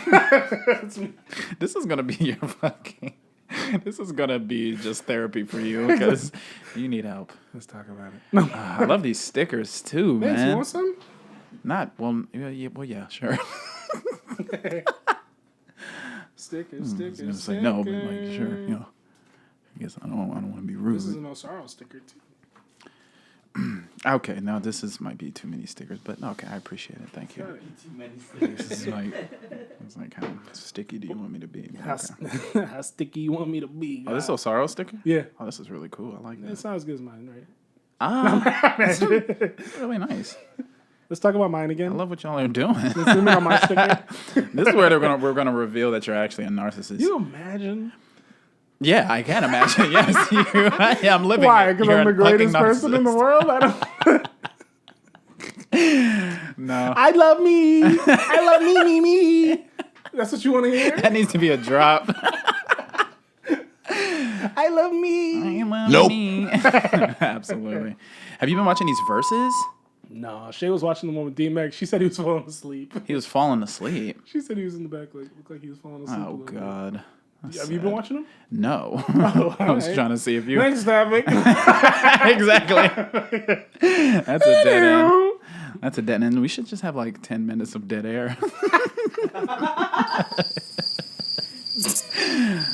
This is going to be your fucking... This is going to be just therapy for you because you need help. Let's talk about it. No. I love these stickers too, Thanks, man. you want some? Not, yeah, sure. Stickers. I was going to say no, but like, sure, you know. I guess I don't want to be rude. This is an Osaro sticker too. Okay, now might be too many stickers, but okay, I appreciate it. Thank you. Too many stickers. This is like how sticky do you want me to be? How, Okay. how sticky you want me to be? Oh, this is a Sorrow sticker? Yeah. Oh, this is really cool. I like It that. sounds good as mine, right? Ah, that's really nice. Let's talk about mine I again. love what y'all are doing. Let's zoom in on my sticker. This is where we're gonna reveal that you're actually a narcissist. You imagine? Yeah, I can imagine. Yes, I'm living. Why? it. Because You're I'm the a fucking greatest person in the narcissist. world? I don't. No, I love me. I love me. That's what you want to hear? that needs to be a drop. I love me. I love Nope. me. Absolutely. Have you been watching these verses? No, Shay was watching the one with D-Mac. She said he was falling asleep. He was falling asleep. She said he was in the back, like looked like he was falling asleep. a Oh little bit. God. That's Have you been sad. watching them? No. Oh, I was alright. trying to see if you. Next topic. Exactly. That's a dead end. That's a dead end. We should just have like 10 minutes of dead air.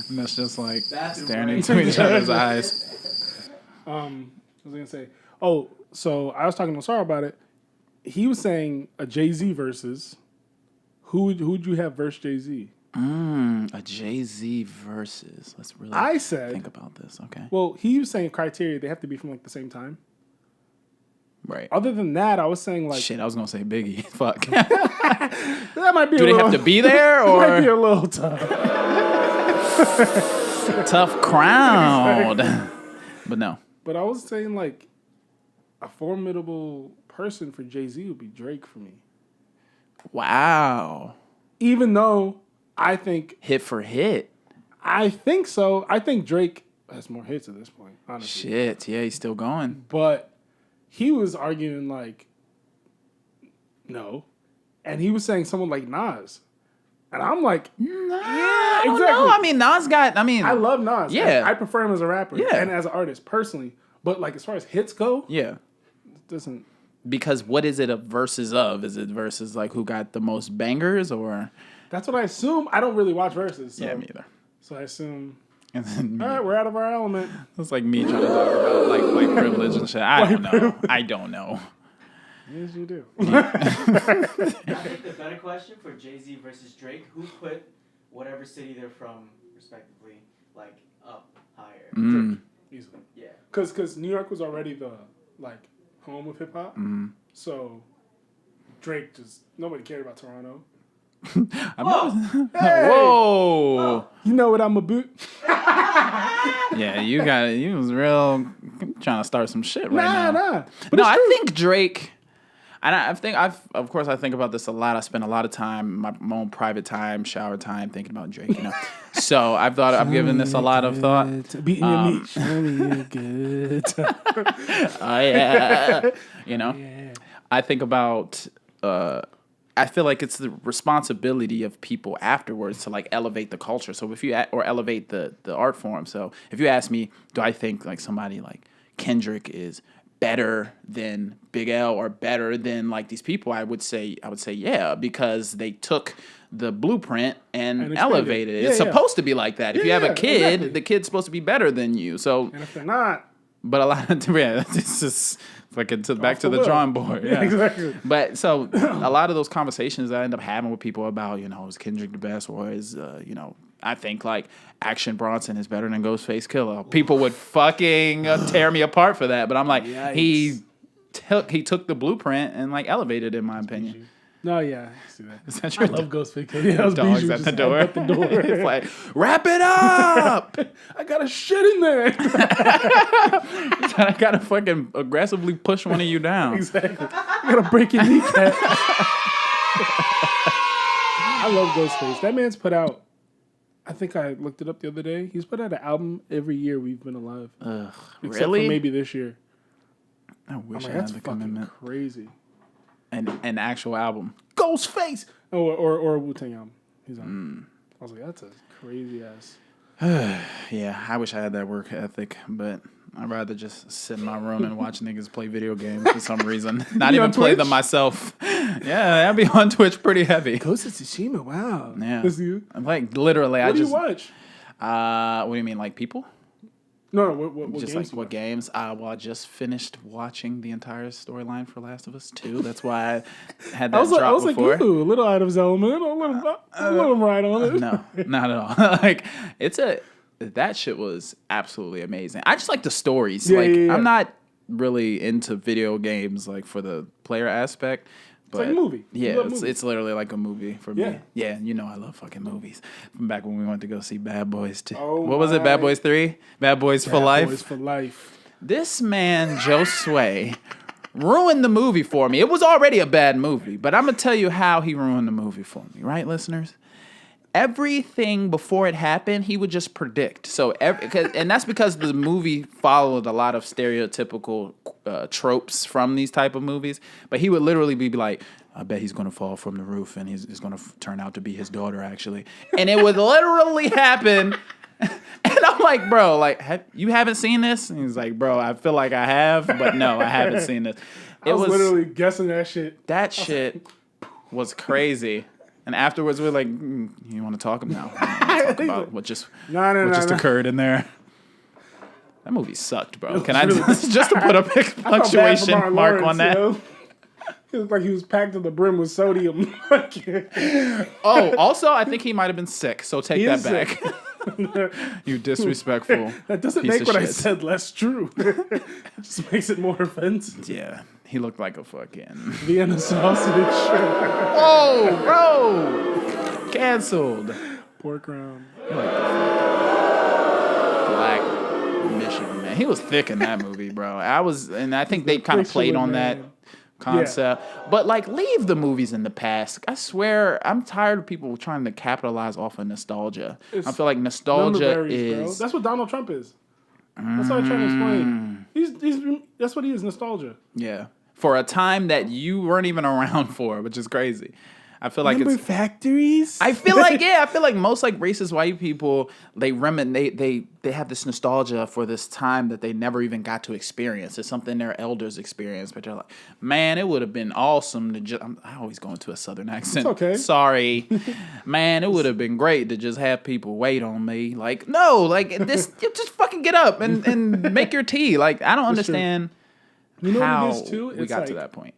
And that's just like Bathroom staring break. into each other's eyes. What was I gonna say? Oh, so I was talking to Sarah about it. He was saying a Jay-Z versus. Who'd you have versus Jay-Z? A Jay-Z versus. Let's really I said. think about this. Okay. Well, he was saying criteria. They have to be from like the same time. Right. Other than that, I was saying like Shit, I was going to say Biggie. Fuck. that might be. Do a they little, have to be there Might be or a little tough. tough crowd? But no. But I was saying like a formidable person for Jay-Z would be Drake for me. Wow. Even though I think Hit for hit. so. I think Drake has more hits at this point, honestly. Shit. Yeah, he's still going. But he was arguing like no. And he was saying someone like Nas. And I'm like, No, yeah, exactly. exactly. I mean, Nas got. I love Nas. Yeah. I prefer him as a rapper Yeah. and as an artist personally. But like as far as hits go, Yeah. it doesn't. Because what is it a versus of? Is it versus like who got the most bangers or? That's what I assume. I don't really watch verses. So, Yeah, me either. So I assume. And then me. All right, we're out of our element. It's like me trying to talk about like privilege and shit. I don't know. I don't know. Yes, you do. I think the better question for Jay-Z versus Drake, who put whatever city they're from, respectively, like up higher? Mm. Easily. Yeah. Because New York was already the like home of hip hop. So Drake just nobody cared about Toronto. Whoa. You know what I'm a boot? Yeah, you was real trying to start some shit right now. Nah. But No, it's I true. think Drake. And I think I think about this a lot. I spend a lot of time, my own private time, shower time, thinking about Drake. You know, so I've given this a lot of thought. Beating your meat. Show me you're good. Oh yeah, you know. Yeah. I think about. I feel like it's the responsibility of people afterwards to like elevate the culture. So if you or elevate the art form. So if you ask me, do I think like somebody like Kendrick is better than Big L or better than like these people, I would say yeah, because they took the blueprint and elevated it. It's supposed to be like that. If you have a kid, the kid's supposed to be better than you. So, and if they're not, but a lot of this is fucking back to the drawing board. Yeah, exactly. But so a lot of those conversations I end up having with people about, is Kendrick the best, or is I think like Action Bronson is better than Ghostface Killah. People would fucking tear me apart for that, but I'm like, he took the blueprint and like elevated it, in my opinion. No, yeah, I see that. Is that true? I love Ghostface Killah. Yeah, dogs at the door. It's like, wrap it up. I got a shit in there. I gotta fucking aggressively push one of you down. Exactly. I gotta break your kneecap. I love Ghostface. That man's put out. I think I looked it up the other day. He's put out an album every year we've been alive. Except really? for maybe this year. I wish I that's had the fucking commitment. crazy. An actual album. Ghostface. Oh, or a Wu-Tang album. He's on. I was like, that's a crazy ass. Yeah, I wish I had that work ethic, but I'd rather just sit in my room and watch niggas play video games for some reason. Not even play them myself. Yeah, I'd be on Twitch pretty heavy. Ghost of Tsushima, wow. Yeah. This is you? Like, literally, What do you watch? What do you mean, like people? No, what Just games like what games? Well, I just finished watching the entire storyline for Last of Us 2. That's why I had that drop I was before. like, ooh, a little Adam's element, a little right on it. No, not at all. Like, that shit was absolutely amazing. I just like the stories. Yeah. I'm not really into video games like for the player aspect. But it's like a movie. Yeah, it's literally like a movie for me. Yeah, I love fucking movies. From back when we went to go see Bad Boys 2. Oh, what was it, Bad Boys 3? Bad Boys for Life? Bad Boys for Life. This man, Joe Sway, ruined the movie for me. It was already a bad movie, but I'm going to tell you how he ruined the movie for me, right, listeners? Everything before it happened, he would just predict. So, and that's because the movie followed a lot of stereotypical tropes from these type of movies. But he would literally be like, I bet he's going to fall from the roof and it's going to turn out to be his daughter, actually. And it would literally happen. And I'm like, bro, like, you haven't seen this? And he's like, bro, I feel like I have, but no, I haven't sseen this. I was literally guessing that shit. That shit was crazy. And afterwards, we're like, you want to talk now? Talk about what just occurred in there. That movie sucked, bro. Can I just to put a punctuation mark on that? It looked like he was packed to the brim with sodium. Also, I think he might have been sick, so take that back. You disrespectful. That doesn't make what I said less true. It just makes it more offensive. Yeah, he looked like a fucking Vienna sausage. Whoa, bro! Canceled. Pork round. Black Michigan man. He was thick in that movie, bro. I think they kind of played on that concept. Yeah. But like, leave the movies in the past. I swear, I'm tired of people trying to capitalize off of nostalgia. I feel like nostalgia is. Bro. That's what Donald Trump is. That's what I'm trying to explain. That's what he is, nostalgia. Yeah. For a time that you weren't even around for, which is crazy. I feel like it's factories. I feel like most like racist white people, they have this nostalgia for this time that they never even got to experience. It's something their elders experienced, but they're like, man, it would have been awesome to just. I always go into a southern accent. It's okay. Sorry, man, it would have been great to just have people wait on me. Like, no, like this, just fucking get up and make your tea. Like, I don't understand how what it is too? We got to that point.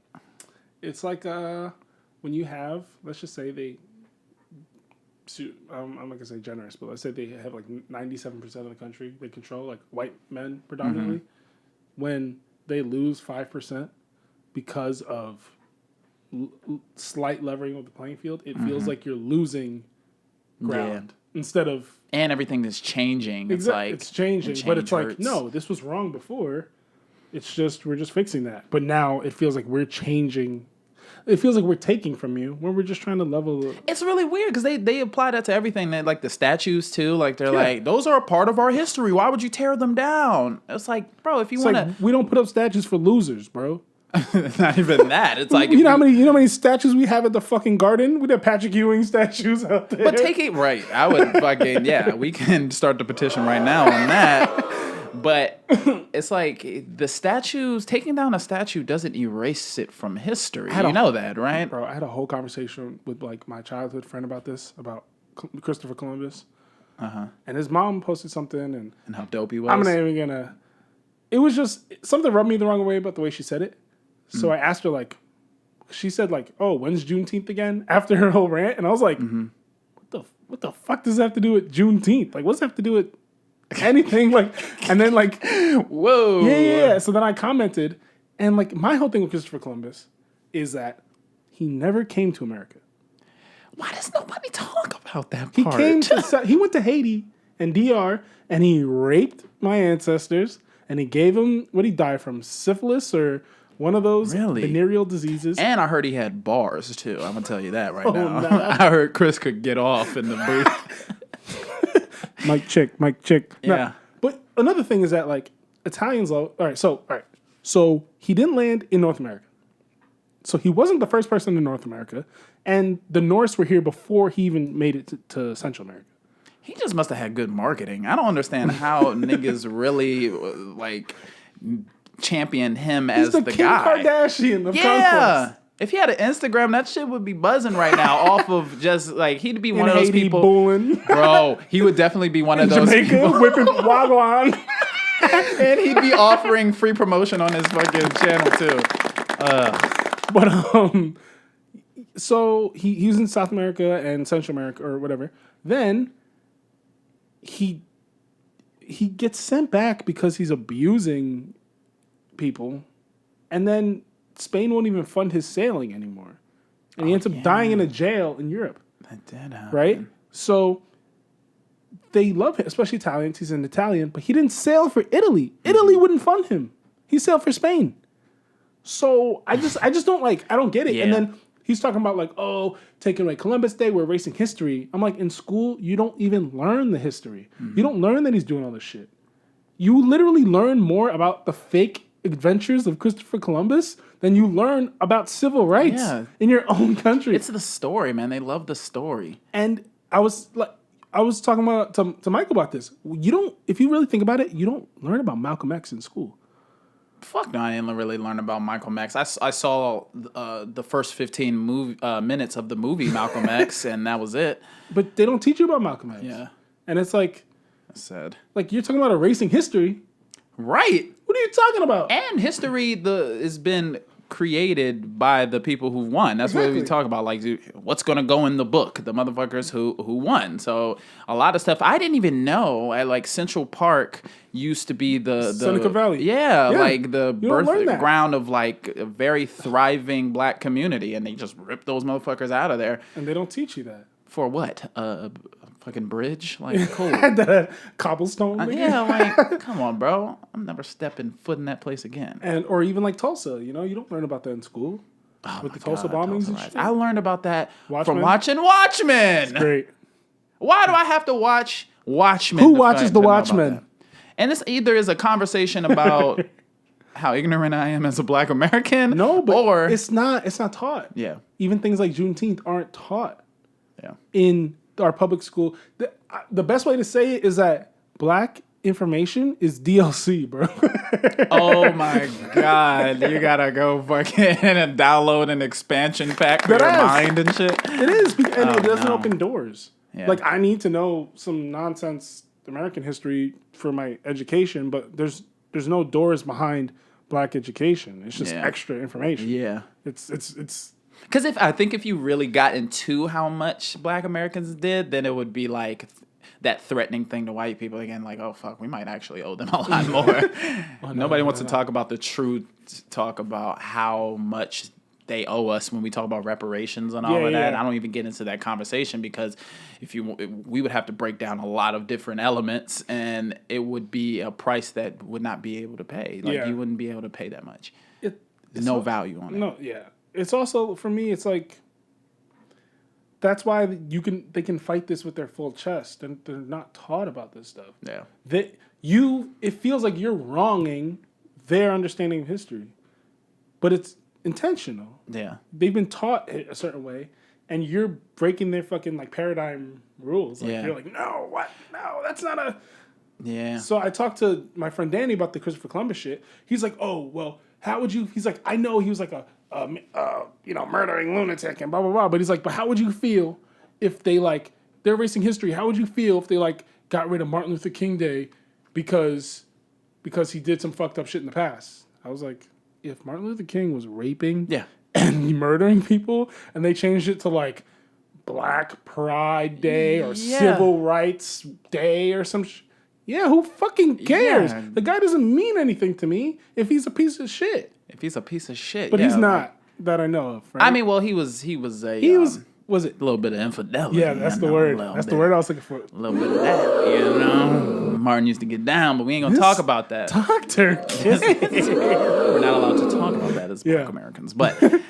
It's like when you have, let's just say I'm not gonna say generous, but let's say they have like 97% of the country they control, like white men predominantly. Mm-hmm. When they lose 5% because of slight levering of the playing field, it feels like you're losing ground instead of. And everything is changing. It's like it's changing, but it's like no, this was wrong before. It's just we're just fixing that, but now it feels like we're changing. It feels like we're taking from you when we're just trying to level. It's really weird because they apply that to everything. They, like the statues too. Like they're like, those are a part of our history. Why would you tear them down? It's like, bro, if you want to, like, we don't put up statues for losers, bro. Not even that. It's like you know how many statues we have at the fucking garden? We have Patrick Ewing statues out there. But take it right. I would fucking we can start the petition right now on that. But it's like the statues, taking down a statue doesn't erase it from history. You know that, right? Bro, I had a whole conversation with like my childhood friend about this, about Christopher Columbus. And his mom posted something, and how dope he was. I'm not even gonna. It was just something rubbed me the wrong way about the way she said it. So I asked her, like, she said, like, "Oh, when's Juneteenth again?" After her whole rant, and I was like, "What the fuck does that have to do with Juneteenth? Like, what's that have to do with anything?" Like, and then like, whoa, yeah. So then I commented, and like my whole thing with Christopher Columbus is that he never came to America. Why does nobody talk about that He part? he went to Haiti and DR, and he raped my ancestors, and he gave them what he died from, syphilis or one of those venereal diseases. And I heard he had bars too. I'm gonna tell you that right now. No. I heard Chris could get off in the booth. Mic check. Yeah. No. But another thing is that like Italians love. All right. So he didn't land in North America. So he wasn't the first person in North America, and the Norse were here before he even made it to Central America. He just must have had good marketing. I don't understand how niggas really like championed him as the Kim guy. Kardashian of conquest. If he had an Instagram, that shit would be buzzing right now off of just like he'd be one of those Haiti, people. Booling. Bro, he would definitely be one of those Jamaica, people. whipping wagwan. And he'd be offering free promotion on his fucking channel too. But so he was in South America and Central America or whatever. Then he gets sent back because he's abusing people, and then Spain won't even fund his sailing anymore, and he ends up dying in a jail in Europe. That did happen. Right? So they love him, especially Italians. He's an Italian, but he didn't sail for Italy. Italy wouldn't fund him. He sailed for Spain. So I just don't I don't get it. Yeah. And then he's talking about like, oh, taking away Columbus Day, we're erasing history. I'm like, in school, you don't even learn the history. You don't learn that he's doing all this shit. You literally learn more about the fake adventures of Christopher Columbus than you learn about civil rights in your own country. It's the story, man. They love the story. And I was talking about to Michael about this. You don't, if you really think about it, you don't learn about Malcolm X in school. Fuck no, I didn't really learn about Malcolm X. I saw the first 15 minutes of the movie Malcolm X, and that was it. But they don't teach you about Malcolm X. Yeah. And it's like, That's sad. Like, you're talking about erasing history. Right. What are you talking about? And history has been created by the people who won. That's what we talk about. Like, what's going to go in the book? The motherfuckers who won. So a lot of stuff I didn't even know. At like Central Park used to be the Seneca Valley. Yeah, like the birth ground of like a very thriving black community, and they just ripped those motherfuckers out of there. And they don't teach you that. For what? Fucking bridge? Like, cool. The cobblestone. Yeah, like, come on, bro. I'm never stepping foot in that place again. Or even like Tulsa, you don't learn about that in school. With the Tulsa bombings and shit. I learned about that Watchmen? from watching Watchmen. It's great. Why do I have to watch Watchmen? Who watches the Watchmen? And this either is a conversation about how ignorant I am as a black American. No, but or it's not taught. Yeah. Even things like Juneteenth aren't taught. Yeah. In our public school. The best way to say it is that black information is DLC, bro. Oh my God. You gotta go fucking and download an expansion pack for your mind and shit. It is, and it doesn't open doors. Yeah. Like, I need to know some nonsense American history for my education, but there's no doors behind black education. It's just extra information. Yeah. It's because if you really got into how much black Americans did, then it would be like that threatening thing to white people again, like, oh fuck, we might actually owe them a lot more. Nobody wants to talk about the truth, talk about how much they owe us when we talk about reparations and all of that. I don't even get into that conversation because we would have to break down a lot of different elements, and it would be a price that would not be able to pay. Like you wouldn't be able to pay that much. There's no value on it. No, yeah. It's also, for me, it's like, that's why they can fight this with their full chest, and they're not taught about this stuff. Yeah. It feels like you're wronging their understanding of history, but it's intentional. Yeah. They've been taught it a certain way, and you're breaking their fucking like paradigm rules. Like, you're like, no, what? No, that's not a. Yeah. So I talked to my friend Danny about the Christopher Columbus shit. He's like, oh, well, how would you, he's like, I know he was like a murdering lunatic and blah, blah, blah. But he's like, but how would you feel if they like, they're erasing history. How would you feel if they like got rid of Martin Luther King Day because he did some fucked up shit in the past? I was like, if Martin Luther King was raping and murdering people and they changed it to like Black Pride Day or Civil Rights Day or some yeah, who fucking cares? Yeah. The guy doesn't mean anything to me if he's a piece of shit. If he's a piece of shit. But he's not that I know of, right? I mean, well, he was was it? A little bit of infidelity. Yeah, that's the word. That's the word I was looking for. A little bit of that, you know. Martin used to get down, but we ain't gonna talk about that. Doctor. We're not allowed to talk about that as Black Yeah. Americans. But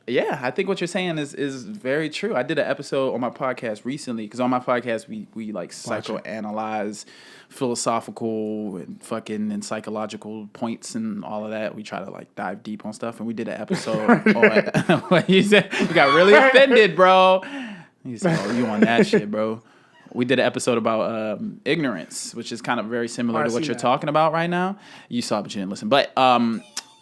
yeah, I think what you're saying is very true. I did an episode on my podcast recently because on my podcast we like psychoanalyze philosophical and psychological points and all of that. We try to like dive deep on stuff, and we did an episode on what you said. You got really offended, bro. You said, "Oh, you on that shit, bro." We did an episode about ignorance, which is kind of very similar to what you're talking about right now. You saw it, but you didn't listen. But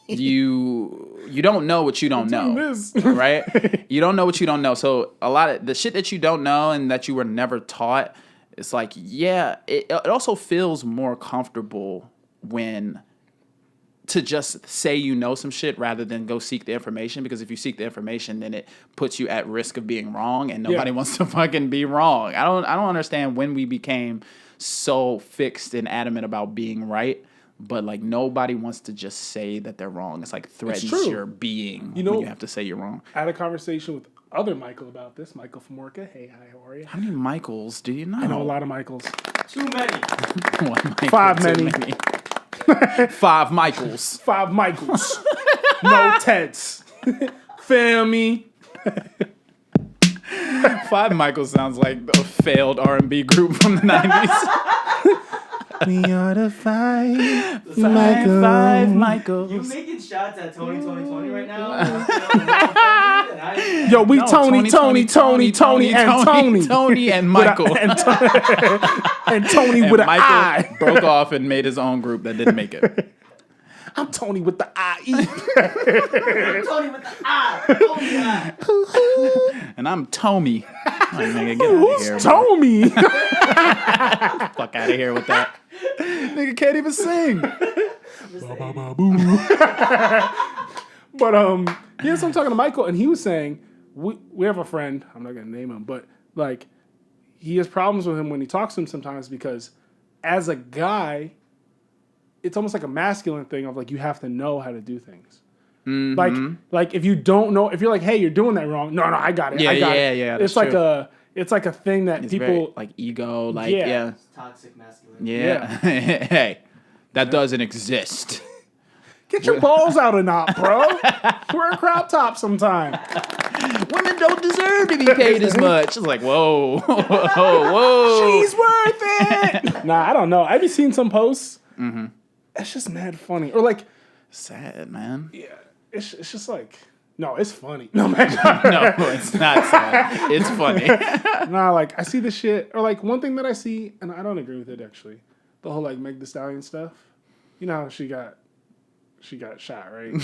you don't know what you don't know, right? You don't know what you don't know. So a lot of the shit that you don't know and that you were never taught, it's like, yeah, it also feels more comfortable when to just say you know some shit rather than go seek the information, because if you seek the information, then it puts you at risk of being wrong, and nobody wants to fucking be wrong. I don't understand when we became so fixed and adamant about being right, but like nobody wants to just say that they're wrong. It's like threatens your being when you have to say you're wrong. I had a conversation with other Michael about this. Michael from Orca. Hey, hi, how are you? How many Michaels do you know? I know a lot of Michaels. Too many. One Michael, Five many. 5 Michaels. 5 Michaels. No Teds. Family. 5 Michaels sounds like a failed R&B group from the 90s. We are the 5 5 Michaels. You making shots at Tony right now? Yo, we Tony, and Tony. Tony and Michael. And Tony with an Michael I. broke off and made his own group that didn't make it. I'm Tony with the I-E. Tony with the I. Only I. And I'm Tommy. Like, nigga, get out of here. Who's Tommy? Fuck out of here with that. Nigga can't even sing. But yeah, so I'm talking to Michael, and he was saying we have a friend. I'm not gonna name him, but like he has problems with him when he talks to him sometimes because as a guy, it's almost like a masculine thing of like you have to know how to do things. Mm-hmm. Like if you don't know, if you're like, hey, you're doing that wrong. No, I got it. Yeah. It's like a thing that it's people very, like ego, like yeah. Toxic masculine. Yeah. Hey, that doesn't exist. Get your balls out of knot, bro. Wear a crop top sometime. Women don't deserve to be paid as much. It's like, whoa. She's worth it. Nah, I don't know. I've seen some posts. Mm-hmm. It's just mad funny. Or like, sad, man. Yeah, it's just like, no, it's funny. No, man. No, it's not sad. It's funny. Nah, like I see the shit. Or like one thing that I see, and I don't agree with it actually. The whole like Meg Thee Stallion stuff. You know how she got shot, right?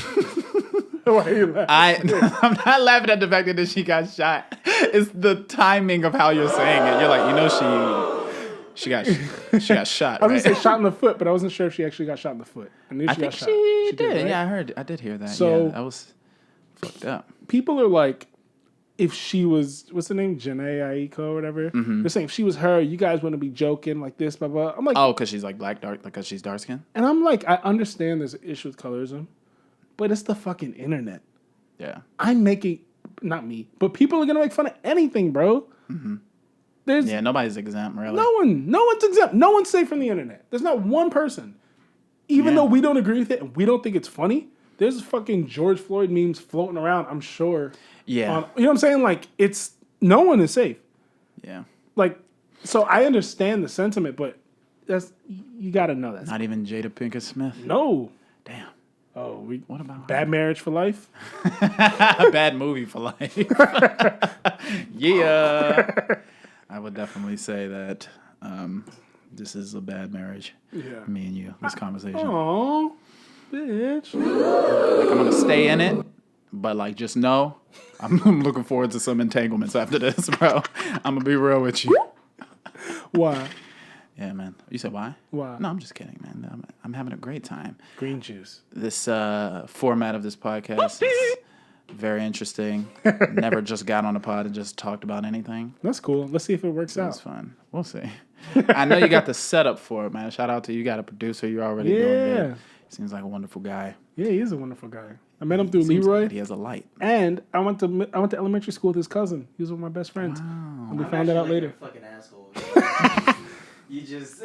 Why are you laughing? I'm not laughing at the fact that she got shot. It's the timing of how you're saying it. You're like, you know, she got shot. I was gonna say shot in the foot, but I wasn't sure if she actually got shot in the foot. I knew she got shot. She did. Right? Yeah, I did hear that. So yeah, that was fucked up. People are like, if she was, what's the name, Janae Aiko or whatever. Mm-hmm. They're saying if she was her, you guys wouldn't be joking like this, blah blah. I'm like, oh, because she's like dark, like because she's dark skinned. And I'm like, I understand there's an issue with colorism, but it's the fucking internet. Yeah, I'm making, not me, but people are gonna make fun of anything, bro. Mm-hmm. Nobody's exempt, really. No one's exempt. No one's safe from the internet. There's not one person, even though we don't agree with it and we don't think it's funny. There's fucking George Floyd memes floating around, I'm sure. Yeah. You know what I'm saying? Like, no one is safe. Yeah. Like, so I understand the sentiment, but you got to know that. Not even Jada Pinkett Smith. No. Damn. Oh, what about Bad Marriage for Life? Bad Movie for Life. Yeah. I would definitely say that This is a bad marriage. Yeah. Me and you, this conversation. Oh, bitch. Like, I'm gonna stay in it, but like, just know, I'm looking forward to some entanglements after this, bro. I'm gonna be real with you. Why? Yeah, man. You said why? Why? No, I'm just kidding, man. I'm having a great time. Green juice. This format of this podcast is very interesting. Never just got on a pod and just talked about anything. That's cool. Let's see if it works out. It's fun. We'll see. I know you got the setup for it, man. Shout out to you. You got a producer. You're already doing good. Seems like a wonderful guy. Yeah, he is a wonderful guy. I met him through Seems Leroy. like he has a light. And I went to elementary school with his cousin. He was one of my best friends. Wow. And we found that out later. You're a fucking asshole. You just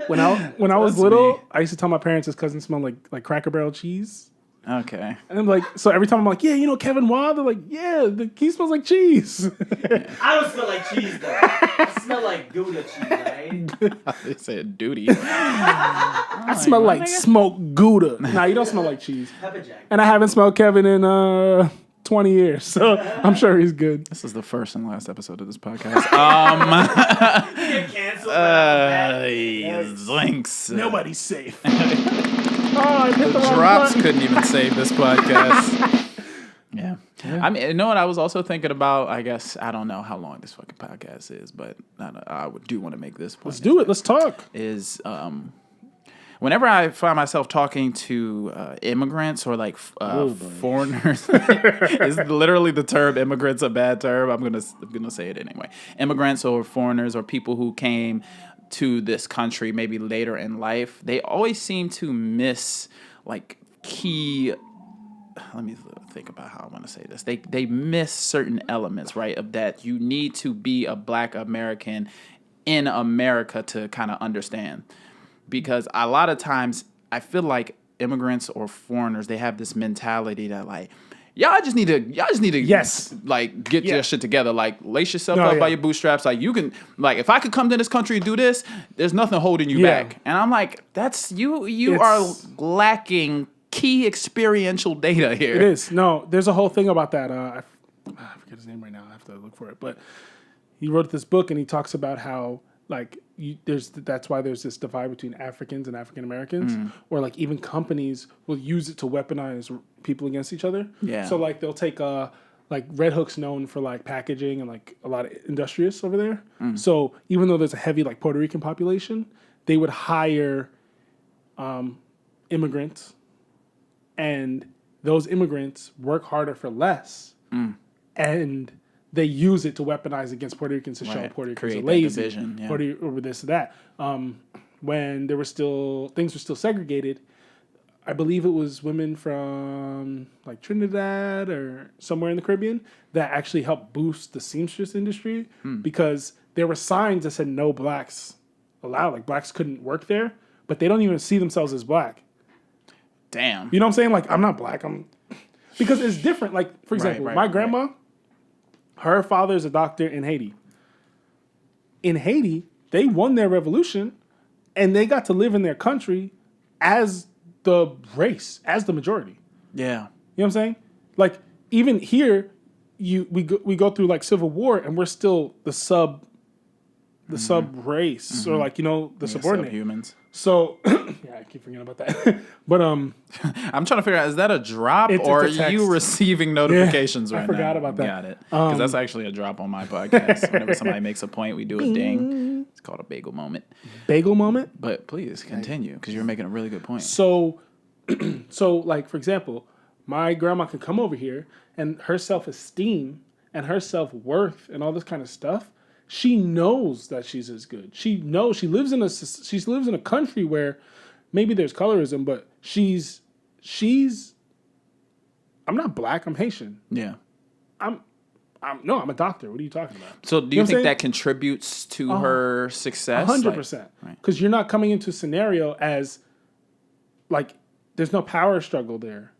When I was That's little, me. I used to tell my parents his cousin smelled like Cracker Barrel cheese. Okay. And I'm like, so every time I'm like, yeah, you know Kevin Wild? They're like, yeah, he smells like cheese. I don't smell like cheese though. I smell like Gouda cheese, right? They said duty. I smell like smoked Gouda. Nah, you don't smell like cheese. Pepper Jack. And I haven't smelled Kevin in 20 years, so I'm sure he's good. This is the first and last episode of this podcast. Get canceled. Links. Nobody's safe. I hit the wrong Drops button. couldn't even save this podcast. Yeah. I mean, you know what I was also thinking about? I guess, I don't know how long this fucking podcast is, but I do want to make this point. Let's do it. Let's talk. Is whenever I find myself talking to immigrants or like foreigners, is literally the term immigrants a bad term? I'm gonna say it anyway. Immigrants or foreigners or people who came to this country maybe later in life, they always seem to miss like key. Let me think about how I want to say this. They miss certain elements, right? Of that you need to be a Black American in America to kind of understand. Because a lot of times I feel like immigrants or foreigners, they have this mentality that like, y'all just need to Yes. like get your shit together. Like lace yourself No, up yeah. by your bootstraps. Like you can, like if I could come to this country and do this, there's nothing holding you Yeah. back. And I'm like, that's you are lacking key experiential data here. It is. No, there's a whole thing about that. I forget his name right now. I have to look for it. But he wrote this book and he talks about how like that's why there's this divide between Africans and African Americans, or like even companies will use it to weaponize people against each other. Yeah. So like they'll take like Red Hook's known for like packaging and like a lot of industrious over there. So even though there's a heavy like Puerto Rican population, they would hire immigrants, and those immigrants work harder for less, and they use it to weaponize against Puerto Ricans to show Puerto Ricans Create are that lazy, division, yeah. or this or that. When things were still segregated, I believe it was women from like Trinidad or somewhere in the Caribbean that actually helped boost the seamstress industry because there were signs that said no blacks allowed. Like blacks couldn't work there, but they don't even see themselves as black. Damn. You know what I'm saying? Like I'm not black. Because it's different. Like for example, my grandma, her father's a doctor in Haiti. In Haiti, they won their revolution, and they got to live in their country as the race, as the majority. Yeah. You know what I'm saying? Like even here, we go through like civil war, and we're still the sub race, or like the subordinate Subhumans. So yeah, I keep forgetting about that. But I'm trying to figure out, is that a drop It's or a are text. you receiving notifications right now? I forgot about that. Got it. Because that's actually a drop on my podcast. Whenever somebody makes a point, we do a ding. It's called a bagel moment. bagel moment. But please continue because you're making a really good point. So like for example, my grandma can come over here and her self-esteem and her self-worth and all this kind of stuff. She knows that she's as good. She knows she lives in a country where maybe there's colorism, but she's I'm not black, I'm Haitian. Yeah. I'm a doctor. What are you talking about? So do you what I'm think saying? that contributes to her success? 100%. Because you're not coming into a scenario as like there's no power struggle there.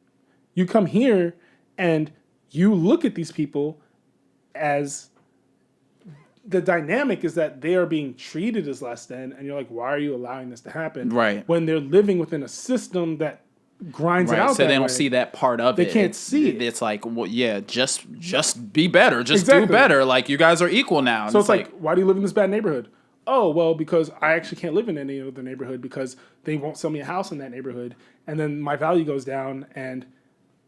You come here and you look at these people as the dynamic is that they are being treated as less than, and you're like, why are you allowing this to happen? Right. When they're living within a system that grinds it out. So that they don't way. see that part of it. They can't see it. It's like, well, yeah, just be better. Just Exactly. do better. Like you guys are equal now. So it's like, why do you live in this bad neighborhood? oh, well, because I actually can't live in any other neighborhood because they won't sell me a house in that neighborhood. And then my value goes down and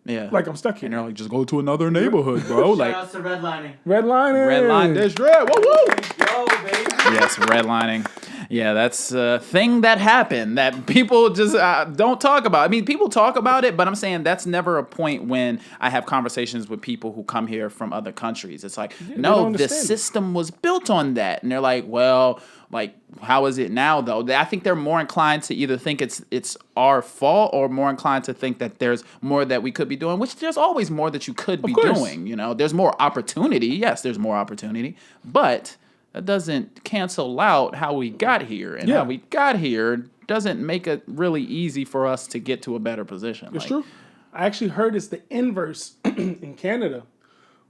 like I'm stuck here. And they're like, just go to another neighborhood, bro. Shout like out to redlining. Redlining. Redline district. Woo woo. Yo, baby. Yes, redlining. Yeah, that's a thing that happened that people just don't talk about. I mean, people talk about it, but I'm saying that's never a point when I have conversations with people who come here from other countries. It's like, no, the system was built on that. And they're like, well, like, how is it now, though? I think they're more inclined to either think it's our fault or more inclined to think that there's more that we could be doing, which there's always more that you could be doing. You know, there's more opportunity. Yes, there's more opportunity, but that doesn't cancel out how we got here. And how we got here doesn't make it really easy for us to get to a better position. It's true. I actually heard it's the inverse in Canada,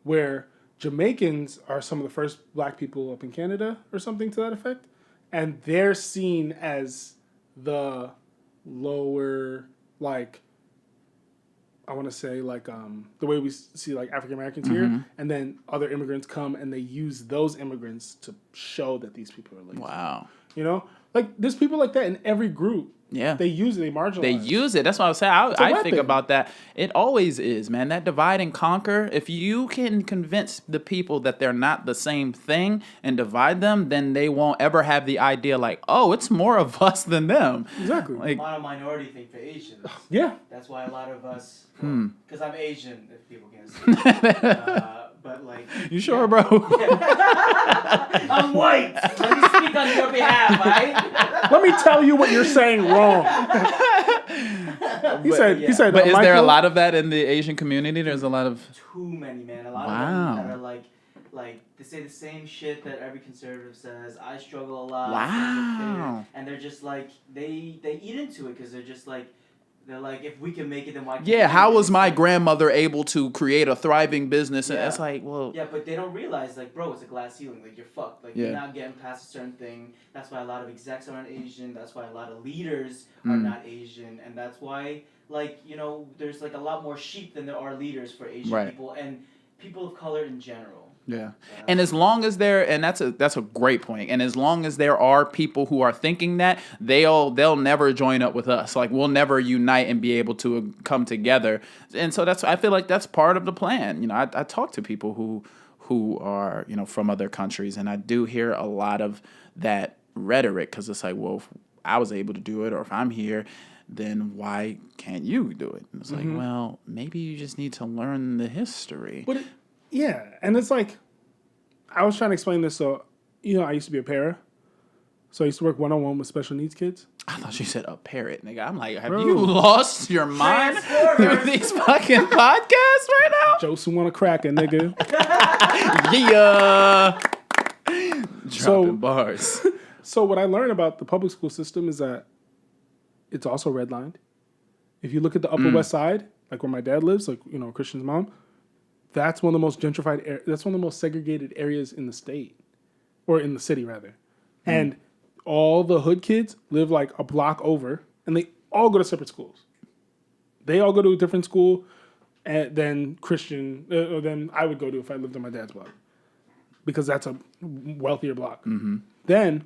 where Jamaicans are some of the first black people up in Canada or something to that effect. And they're seen as the lower, like, I want to say, like, the way we see, like, African Americans here. And then other immigrants come and they use those immigrants to show that these people are lazy. Wow. You know? Like, there's people like that in every group. Yeah. They use it. They marginalize. They use it. That's what I was saying. I think about that. It always is, man. That divide and conquer. If you can convince the people that they're not the same thing and divide them, then they won't ever have the idea like, oh, it's more of us than them. Exactly. Like, Mono-minority thing for Asians. Yeah. That's why a lot of us, because I'm Asian, if people can't see. But like, you sure, bro? I'm white. Let me speak on your behalf, right? Let me tell you what you're saying wrong. He said. But is there a lot of that in the Asian community? There's a lot of too many, man. A lot of them that are like they say the same shit that every conservative says. I struggle a lot. Wow. And they're just like they eat into it because they're just like. They're like, if we can make it, then why can't yeah, we? how was my grandmother able to create a thriving business? And it's like, well... Yeah, but they don't realize, like, bro, it's a glass ceiling. Like, you're fucked. Like, you're not getting past a certain thing. That's why a lot of execs aren't Asian. That's why a lot of leaders are not Asian. And that's why, like, you know, there's, like, a lot more sheep than there are leaders for Asian people and people of color in general. Yeah. And as long as and that's a great point. And as long as there are people who are thinking that, they'll never join up with us. Like, we'll never unite and be able to come together. And so I feel like that's part of the plan. You know, I talk to people who are, you know, from other countries, and I do hear a lot of that rhetoric because it's like, well, if I was able to do it, or if I'm here, then why can't you do it? And it's like, well, maybe you just need to learn the history. But yeah, and it's like, I was trying to explain this. So, you know, I used to be a para. So I used to work one-on-one with special needs kids. I thought you said a parrot, nigga. I'm like, have you lost your mind through these fucking podcasts right now? Joseph want to crack it, nigga. Yeah. Dropping bars. So what I learned about the public school system is that it's also redlined. If you look at the Upper West Side, like where my dad lives, like, you know, Christian's mom, that's one of the most gentrified, that's one of the most segregated areas in the state, or in the city rather. And all the hood kids live like a block over, and they all go to separate schools. They all go to a different school than Christian, or than I would go to if I lived on my dad's block, because that's a wealthier block. Then,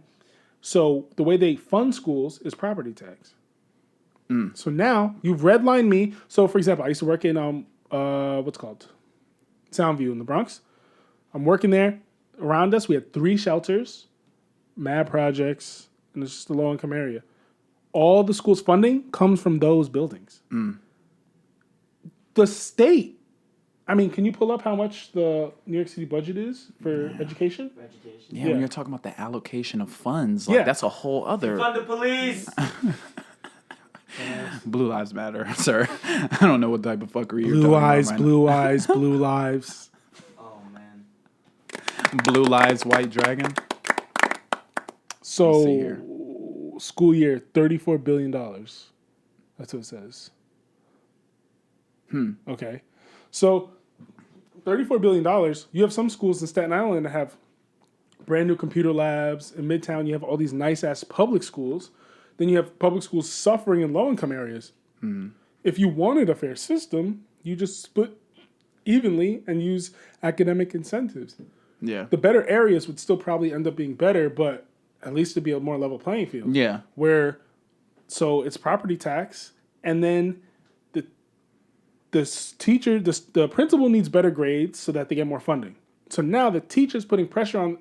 so the way they fund schools is property tax. So now you've redlined me. So for example, I used to work in what's called Soundview in the Bronx. I'm working there. Around us, we had 3 shelters, mad projects, and it's just a low-income area. All the school's funding comes from those buildings. The state, I mean, can you pull up how much the New York City budget is for education? Yeah, when you're talking about the allocation of funds, like that's a whole other... Fund the police! Blue Lives Matter, sir. I don't know what type of fuckery you're Blue talking eyes, about right blue eyes, blue lives. Oh, man. Blue Lives, White Dragon. So, school year, $34 billion. That's what it says. Okay. So, $34 billion, you have some schools in Staten Island that have brand new computer labs. In Midtown, you have all these nice-ass public schools. Then you have public schools suffering in low-income areas. If you wanted a fair system, you just split evenly and use academic incentives. Yeah. The better areas would still probably end up being better, but at least to be a more level playing field. Yeah. So it's property tax, and then the principal needs better grades so that they get more funding. So now the principal's putting pressure on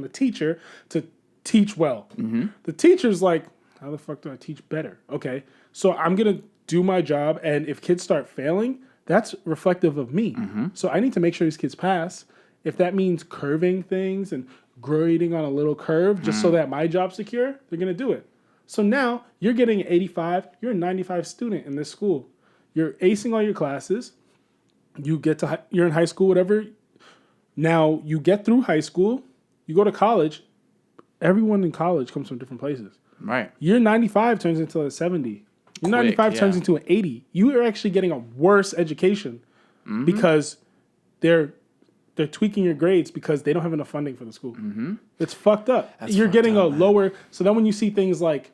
the teacher to teach well. Mm-hmm. The teacher's like, how the fuck do I teach better? Okay, so I'm going to do my job, and if kids start failing, that's reflective of me. Mm-hmm. So I need to make sure these kids pass. If that means curving things and grading on a little curve just so that my job's secure, they're going to do it. So now you're getting an 85, you're a 95 student in this school. You're acing all your classes. You're in high school, whatever. Now you get through high school, you go to college. Everyone in college comes from different places. Right. Your 95 turns into a 70. Your 95 turns into an 80. You are actually getting a worse education because they're tweaking your grades because they don't have enough funding for the school. Mm-hmm. It's fucked up. You're getting a lower. So then when you see things like,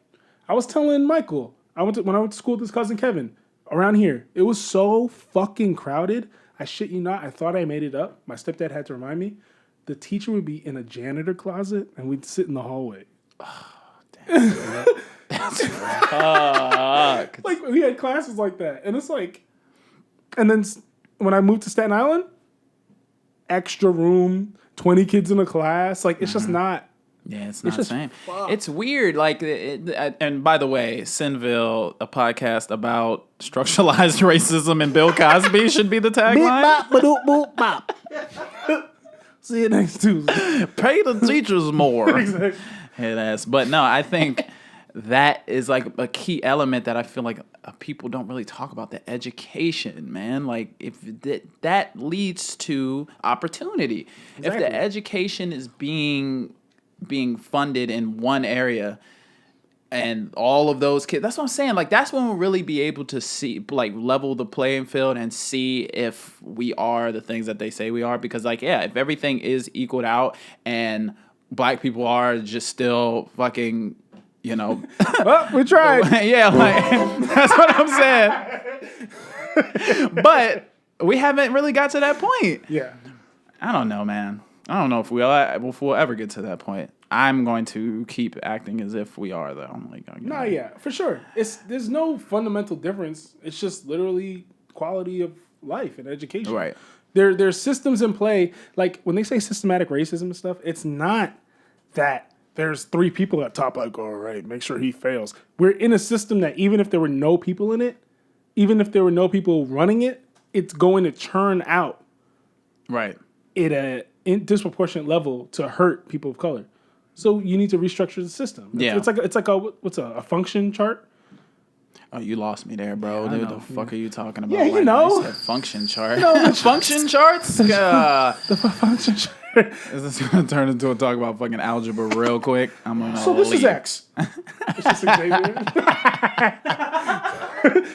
I was telling Michael, when I went to school with his cousin Kevin, around here, it was so fucking crowded. I shit you not. I thought I made it up. My stepdad had to remind me. The teacher would be in a janitor closet, and we'd sit in the hallway. Oh, damn. That's fuck. Like, we had classes like that. And it's like... And then when I moved to Staten Island, extra room, 20 kids in a class. Like, it's just not... Yeah, it's not the same. It's weird. Like, and by the way, SINVIL, a podcast about structuralized racism and Bill Cosby should be the tagline. See you next Tuesday. Pay the teachers more. Exactly. Head ass. But no, I think that is like a key element that I feel like people don't really talk about, the education, man. Like, if that leads to opportunity. Exactly. If the education is being funded in one area and all of those kids, that's what I'm saying. Like, that's when we'll really be able to see, like, level the playing field and see if we are the things that they say we are. Because, like, yeah, if everything is equaled out and black people are just still fucking, you know. Well, we tried. Yeah, like, that's what I'm saying. But we haven't really got to that point. Yeah. I don't know, man. I don't know if we'll ever get to that point. I'm going to keep acting as if we are, though. I'm like, yeah, for sure. There's no fundamental difference. It's just literally quality of life and education. Right. There's systems in play. Like, when they say systematic racism and stuff, it's not that there's 3 people at top, like, all right, make sure he fails. We're in a system that even if there were no people in it, even if there were no people running it, it's going to churn out. Right. At a disproportionate level to hurt people of color. So you need to restructure the system. It's like a function chart. Oh, you lost me there, bro. Yeah, Dude, the fuck are you talking about? Yeah, you know. Said function chart. Function charts? The function chart. Is this going to turn into a talk about fucking algebra real quick? I'm going to So this is X. It's just Xavier.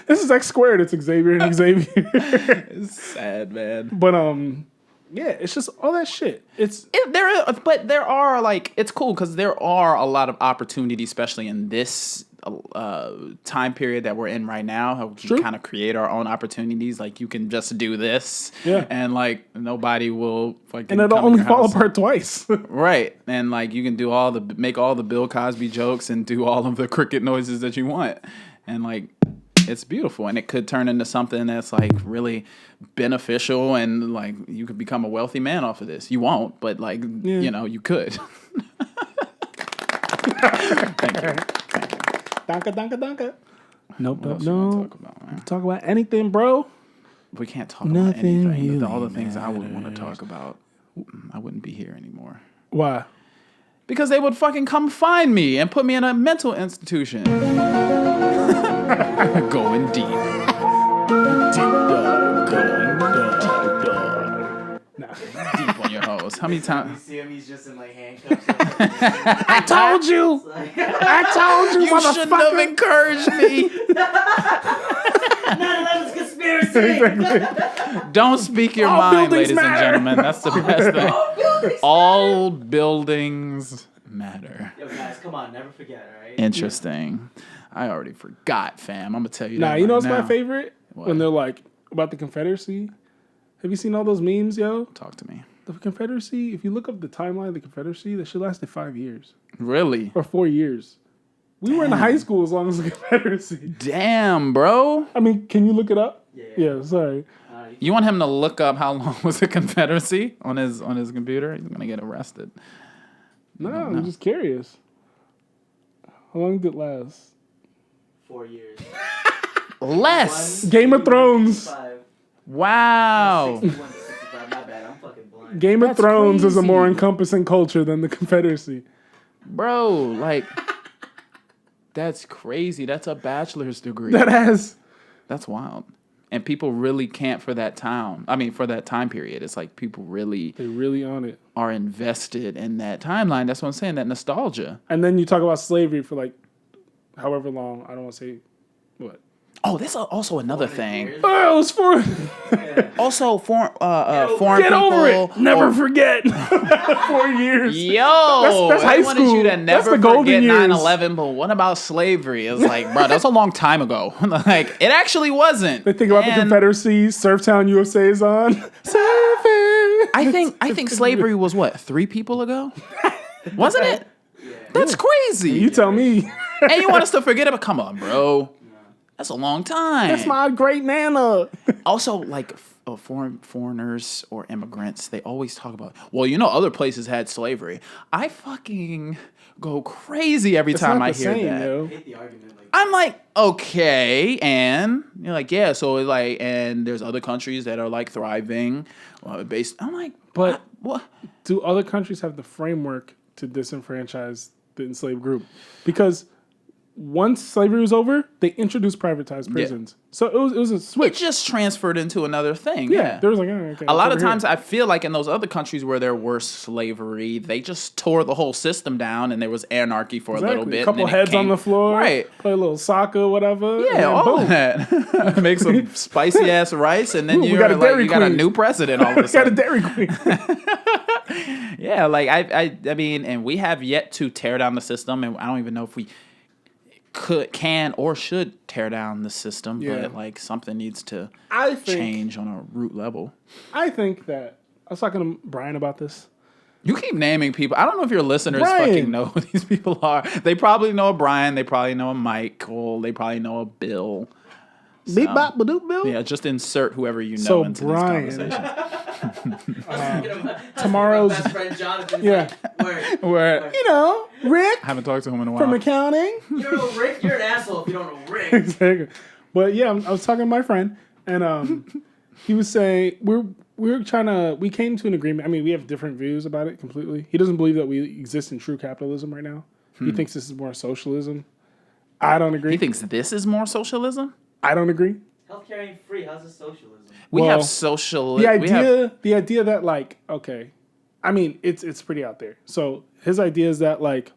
This is X squared. It's Xavier and Xavier. It's sad, man. But yeah, it's just all that shit. But there are, like, it's cool because there are a lot of opportunities, especially in this time period that we're in right now. How we can kind of create our own opportunities. Like, you can just do this, and like nobody will fucking. And it'll only fall apart twice, right? And like you can make all the Bill Cosby jokes and do all of the cricket noises that you want, and like. It's beautiful, and it could turn into something that's like really beneficial, and like you could become a wealthy man off of this. You won't, but like you know, you could. Thank you. Danka. Nope. Talk about anything, bro. We can't talk about anything. Really all the things I would want to talk about, I wouldn't be here anymore. Why? Because they would fucking come find me and put me in a mental institution. Going deep. Deep dog. Going dog. Nah. Deep on your hose. How many times? You see him, he's just in like handcuffs. I told you. You shouldn't have encouraged me. 9/11's conspiracy. Don't speak your mind, ladies and gentlemen. That's the best thing. All buildings matter. Yo, guys, come on, never forget, all right? Interesting. I already forgot, fam. I'm gonna tell you that. Nah, you know what's my favorite? What? When they're like about the Confederacy. Have you seen all those memes, yo? Talk to me. the Confederacy, if you look up the timeline of the Confederacy, that shit lasted 5 years. Really? Or 4 years. We were in high school as long as the Confederacy. Damn, bro. I mean, can you look it up? Yeah. Sorry. You want him to look up how long was the Confederacy on his computer? He's gonna get arrested. No, I'm just curious. How long did it last? 4 years. Less. Game of Thrones. 65. Wow. 61 to 65. My bad. I'm fucking blind. Game of Thrones is a crazy. more encompassing culture than the Confederacy. Bro, like, that's crazy. That's a bachelor's degree. That's wild. And people really can't for that time. I mean, for that time period. It's like people really They're really on it. are invested in that timeline. That's what I'm saying, that nostalgia. And then you talk about slavery for like however long. I don't want to say what. Oh, that's also another thing. Oh, it was for Also, foreign get people. over it. Never forget. 4 years. Yo, That's high I wanted school. you to That's never the golden forget years. 9/11, but what about slavery? It's like, bro, that's a long time ago. Like, it actually wasn't. They think about the And Confederacy. Surftown USA is on. Surfing. I think slavery was what, 3 people ago? Wasn't it? That's crazy. You tell me. And you want us to forget about? Come on, bro. That's a long time. That's my great nana. Also, like foreigners or immigrants, they always talk about, well, you know, other places had slavery. I fucking go crazy every time I hear that. Yo. I hate the argument. Like, I'm like, okay, and you're like, yeah, so like, and there's other countries that are like thriving, based. I'm like, But what? do other countries have the framework to disenfranchise the enslaved group? Because once slavery was over, they introduced privatized prisons. So it was a It switch. just transferred into another thing. Yeah, there was like, okay, A lot it's of over times, here. I feel like in those other countries where there was slavery, they just tore the whole system down, and there was anarchy for a little bit. A couple and then it heads on the floor, right? play a little soccer, whatever. and Yeah, then all boom. of that. Make some spicy ass rice, and then We you're got a like, Dairy you got a Queen. new president all of a Got a sudden. Dairy Queen. Yeah, like I mean, and we have yet to tear down the system, and I don't even know if we can or should tear down the system, Yeah. but like something needs to I think change on a root level. I think that I was talking to Brian about this. You keep naming people. I don't know if your listeners Brian. fucking know who these people are. They probably know a Brian. They probably know a Michael. They probably know a Bill. Beep bop badoop bill. Yeah, just insert whoever you know So into Brian. this conversation. Tomorrow's- my best friend Jonathan. Yeah. Like, Where You know, Rick I haven't talked to him in a while. from accounting. you don't know Rick? You're an asshole if you don't know Rick. Exactly. But yeah, I was talking to my friend, and he was saying we came to an agreement. I mean, we have different views about it completely. He doesn't believe that we exist in true capitalism right now. He thinks this is more socialism. I don't agree. He thinks this is more socialism? I don't agree. Healthcare ain't free. How's this socialism? We Well, have social. The we have, idea that like, okay, I mean, it's pretty out there. So his idea is that like,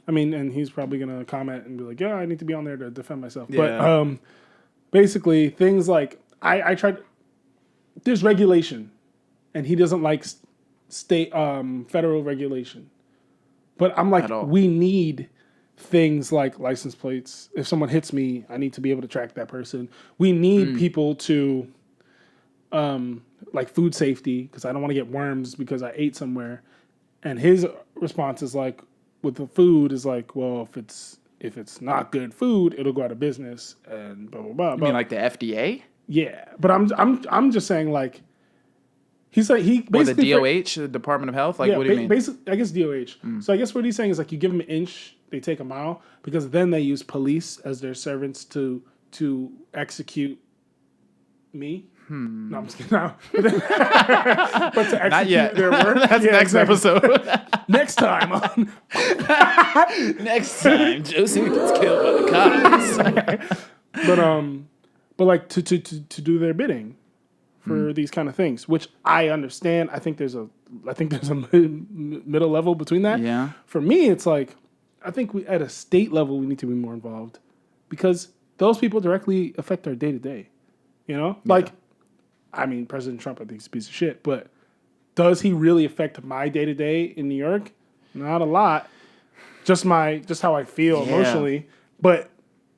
I mean, and he's probably gonna comment and be like, yeah, I need to be on there to defend myself. Yeah. But basically things like I tried. There's regulation, and he doesn't like state federal regulation. But I'm like, At all. we need things like license plates. If someone hits me, I need to be able to track that person. We need people to, like food safety, because I don't want to get worms because I ate somewhere. And his response is like, with the food is like, well, if it's not good food, it'll go out of business and blah blah blah. you mean like the FDA? Yeah, but I'm just saying like, he's like he Or the basically DOH, the Department of Health? Like, what do you mean? Basically, I guess DOH. So I guess what he's saying is like you give them an inch, they take a mile, because then they use police as their servants to execute me. No, I'm just kidding. No. But to execute Not yet. their work. That's Yeah, next exactly. episode. Next time on Next time, Josie gets killed by the cops. but like to do their bidding for these kind of things, which I understand. I think there's a middle level between that. Yeah. For me, it's like I think we at a state level we need to be more involved because those people directly affect our day to day. You know, like I mean, President Trump, I think he's a piece of shit, but does he really affect my day to day in New York? Not a lot. Just how I feel Yeah. emotionally, but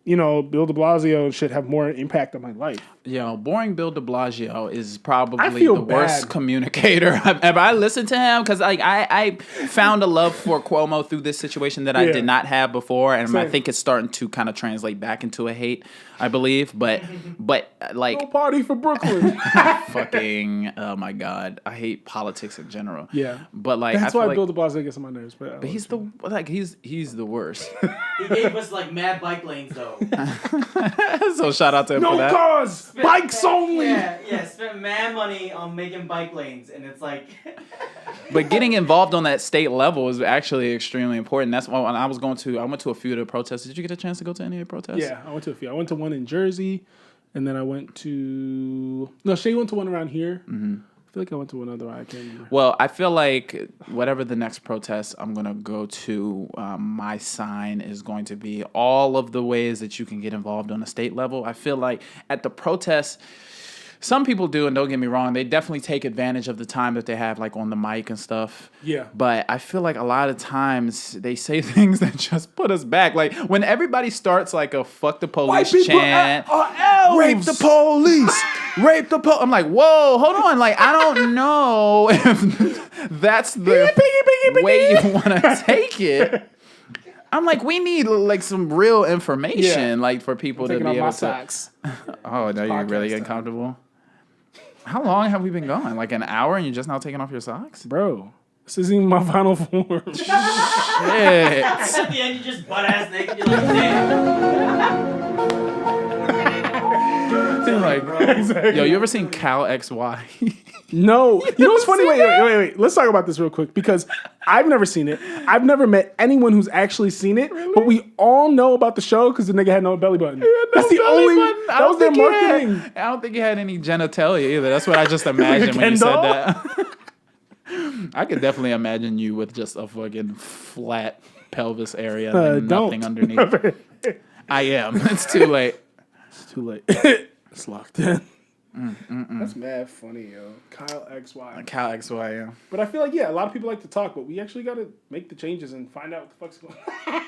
Bill de Blasio and shit have more impact on my life. Boring Bill de Blasio is probably feel the worst bad. communicator I've ever. I listened to him because I found a love for Cuomo through this situation that I did not have before, and I think it's starting to kind of translate back into a hate, I believe. But like, No party for Brooklyn. fucking, oh my God, I hate politics in general. Yeah, but like that's I why feel like, Bill de Blasio gets on my nerves. But he's the worst. He gave us like mad bike lanes though. So shout out to him for that. Cars, bikes only. Yeah, spent mad money on making bike lanes, and it's like. But getting involved on that state level is actually extremely important. That's why when I went to a few of the protests. Did you get a chance to go to any of the protests? Yeah, I went to a few. I went to one in Jersey, and then I went to Shay went to one around here. Mm-hmm. I feel like I went to one other one. I can't remember. Well, I feel like whatever the next protest I'm going to go to, my sign is going to be all of the ways that you can get involved on a state level. I feel like at the protests, some people do, and don't get me wrong, they definitely take advantage of the time that they have, like on the mic and stuff. Yeah. But I feel like a lot of times they say things that just put us back. Like when everybody starts like a "fuck the police" chant, "rape the police," "rape the police," I'm like, whoa, hold on. Like I don't know if that's the way you want to take it. I'm like, we need like some real information, like for people to be able to. Socks. Oh, now you're really getting comfortable. How long have we been going? Like an hour, and you're just now taking off your socks, bro? This isn't even my final form. Shit. At the end, you just butt ass naked. You're like, damn. Like, Exactly. yo, you ever seen Cal XY? No. You know what's funny? Wait. Let's talk about this real quick because I've never seen it. I've never met anyone who's actually seen it. Really? But we all know about the show because the nigga had no belly button. That's the only. That was their marketing. I don't think he had any genitalia either. That's what I just imagined when you said that. I could definitely imagine you with just a fucking flat pelvis area and nothing underneath. I am. It's too late. It's too late. It's locked in. That's mad funny, yo. Kyle XY. Cal XY, yeah. But I feel like, a lot of people like to talk, but we actually got to make the changes and find out what the fuck's going on.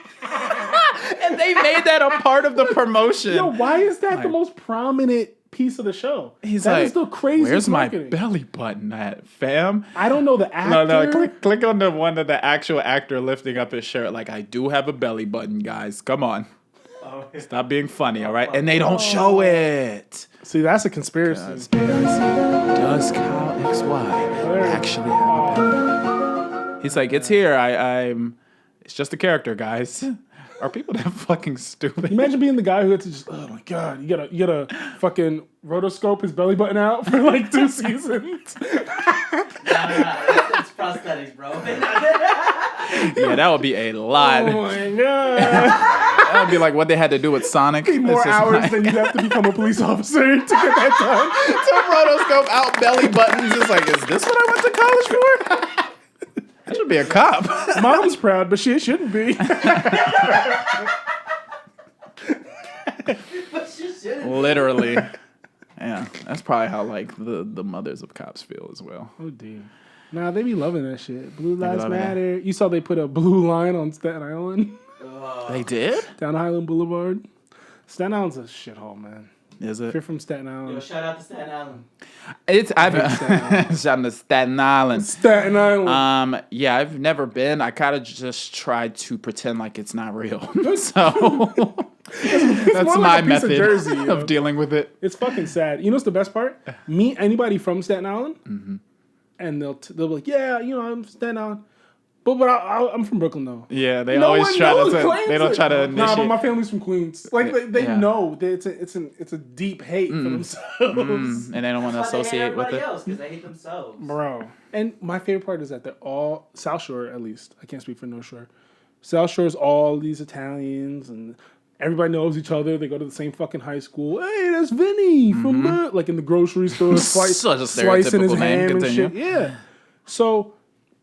And they made that a part of the promotion. Yo, why is that the most prominent piece of the show? He's that like, is the craziest where's marketing. my belly button at, fam? I don't know the actor. No, click on the one of the actual actor lifting up his shirt. Like, I do have a belly button, guys. Come on. Stop being funny, all right? And they don't show it. See, that's a conspiracy. Does Kyle XY actually have a belly? He's like, it's here. It's just a character, guys. Are people that fucking stupid? Imagine being the guy who had to just, oh my God, you gotta fucking rotoscope his belly button out for like 2 seasons. It's prosthetics, bro. Yeah, that would be a lot. Oh my God. That would be like what they had to do with Sonic. More hours than you'd have to become a police officer to get that done. To rotoscope out belly buttons. It's like, is this what I went to college for? I should be a cop. Mom's proud, but she shouldn't be. But she shouldn't. Literally. Yeah, that's probably how like the mothers of cops feel as well. Oh, damn. Nah, they be loving that shit. Blue They Lives loving it. Matter. You saw they put a blue line on Staten Island? They did? Down Highland Boulevard. Staten Island's a shithole, man. Is If it? you're from Staten Yo, Island. shout out to Staten Island. Shout out to Staten Island. Staten Island. Yeah, I've never been. I kind of just tried to pretend like it's not real. So that's more my like a piece of method Jersey, yo. of dealing with it. It's fucking sad. You know what's the best part? Meet anybody from Staten Island, and they'll be like, yeah, I'm from Staten Island. But I'm from Brooklyn, though. Yeah, they No always one try knows to. claims They don't it. try to initiate. Nah, but my family's from Queens. Like they Yeah. know that it's a deep hate for themselves, And they don't want to That's why they hate associate with everybody it. else because they hate themselves. bro. And my favorite part is that they're all South Shore, at least. I can't speak for North Shore. South Shore is all these Italians, and everybody knows each other. They go to the same fucking high school. Hey, that's Vinny from like in the grocery store, Such a slicing his stereotypical name. ham and Continue. shit. Yeah. So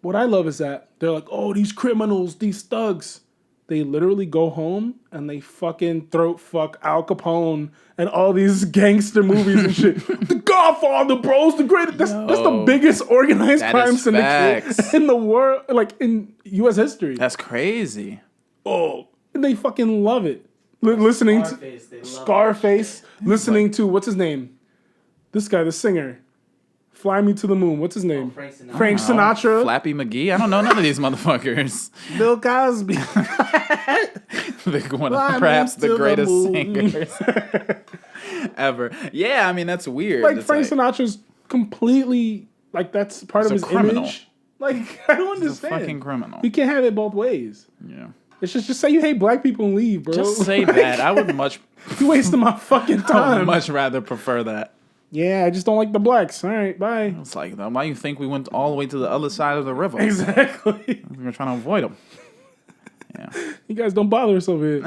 what I love is that they're like, oh, these criminals, these thugs. They literally go home and they fucking throat fuck Al Capone and all these gangster movies and shit. The Godfather, bro, is the greatest. That's the biggest organized That crime is syndicate facts. in the world, like in U.S. history. That's crazy. Oh, and they fucking love it. listening Scarface, they to love Scarface, that listening to what's his name? This guy, the singer, "Fly Me to the Moon." What's his name? Frank Sinatra. Frank Sinatra. Flappy McGee. I don't know none of these motherfuckers. Bill Cosby. Perhaps the to greatest the moon. singers ever. Yeah, I mean that's weird. Like It's Frank Sinatra's completely like that's part of He's his a criminal. image. Like I don't He's a understand. fucking criminal. You can't have it both ways. Yeah. It's just say you hate black people and leave, bro. Just say that. I would You wasting my fucking I would time. much rather prefer that. Yeah, I just don't like the blacks. All right, bye. It's like, why you think we went all the way to the other side of the river? Exactly. We were trying to avoid them. Yeah. You guys don't bother us over here.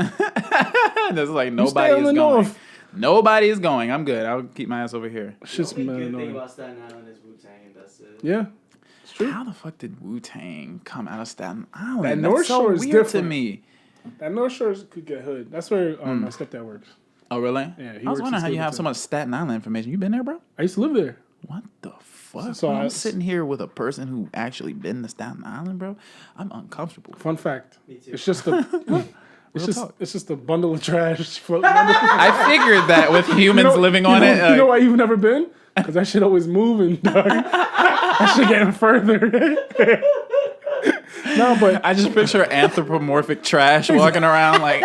There's like stay nobody on is the going. north. Nobody is going. I'm good. I'll keep my ass over here. It's just The only mad good thing annoying. about Staten Island is Wu-Tang, and that's it. Yeah, it's true. How the fuck did Wu-Tang come out of Staten Island? That That's North so Shore is weird different. to me. That North Shore could get hood. That's where my stepdad works. Oh, really? Yeah, he I was works wondering in how you have Stevenson. so much Staten Island information. You been there, bro? I used to live there. What the fuck? So Bro, I'm I- sitting here with a person who actually been to Staten Island, bro. I'm uncomfortable. Fun fact. Me too. It's just a. Real talk. It's just a bundle of trash floating on the I figured that with humans living on it. You know why you've never been? Because that shit always moving, dog. That shit getting further. No, but I just picture anthropomorphic trash walking around like,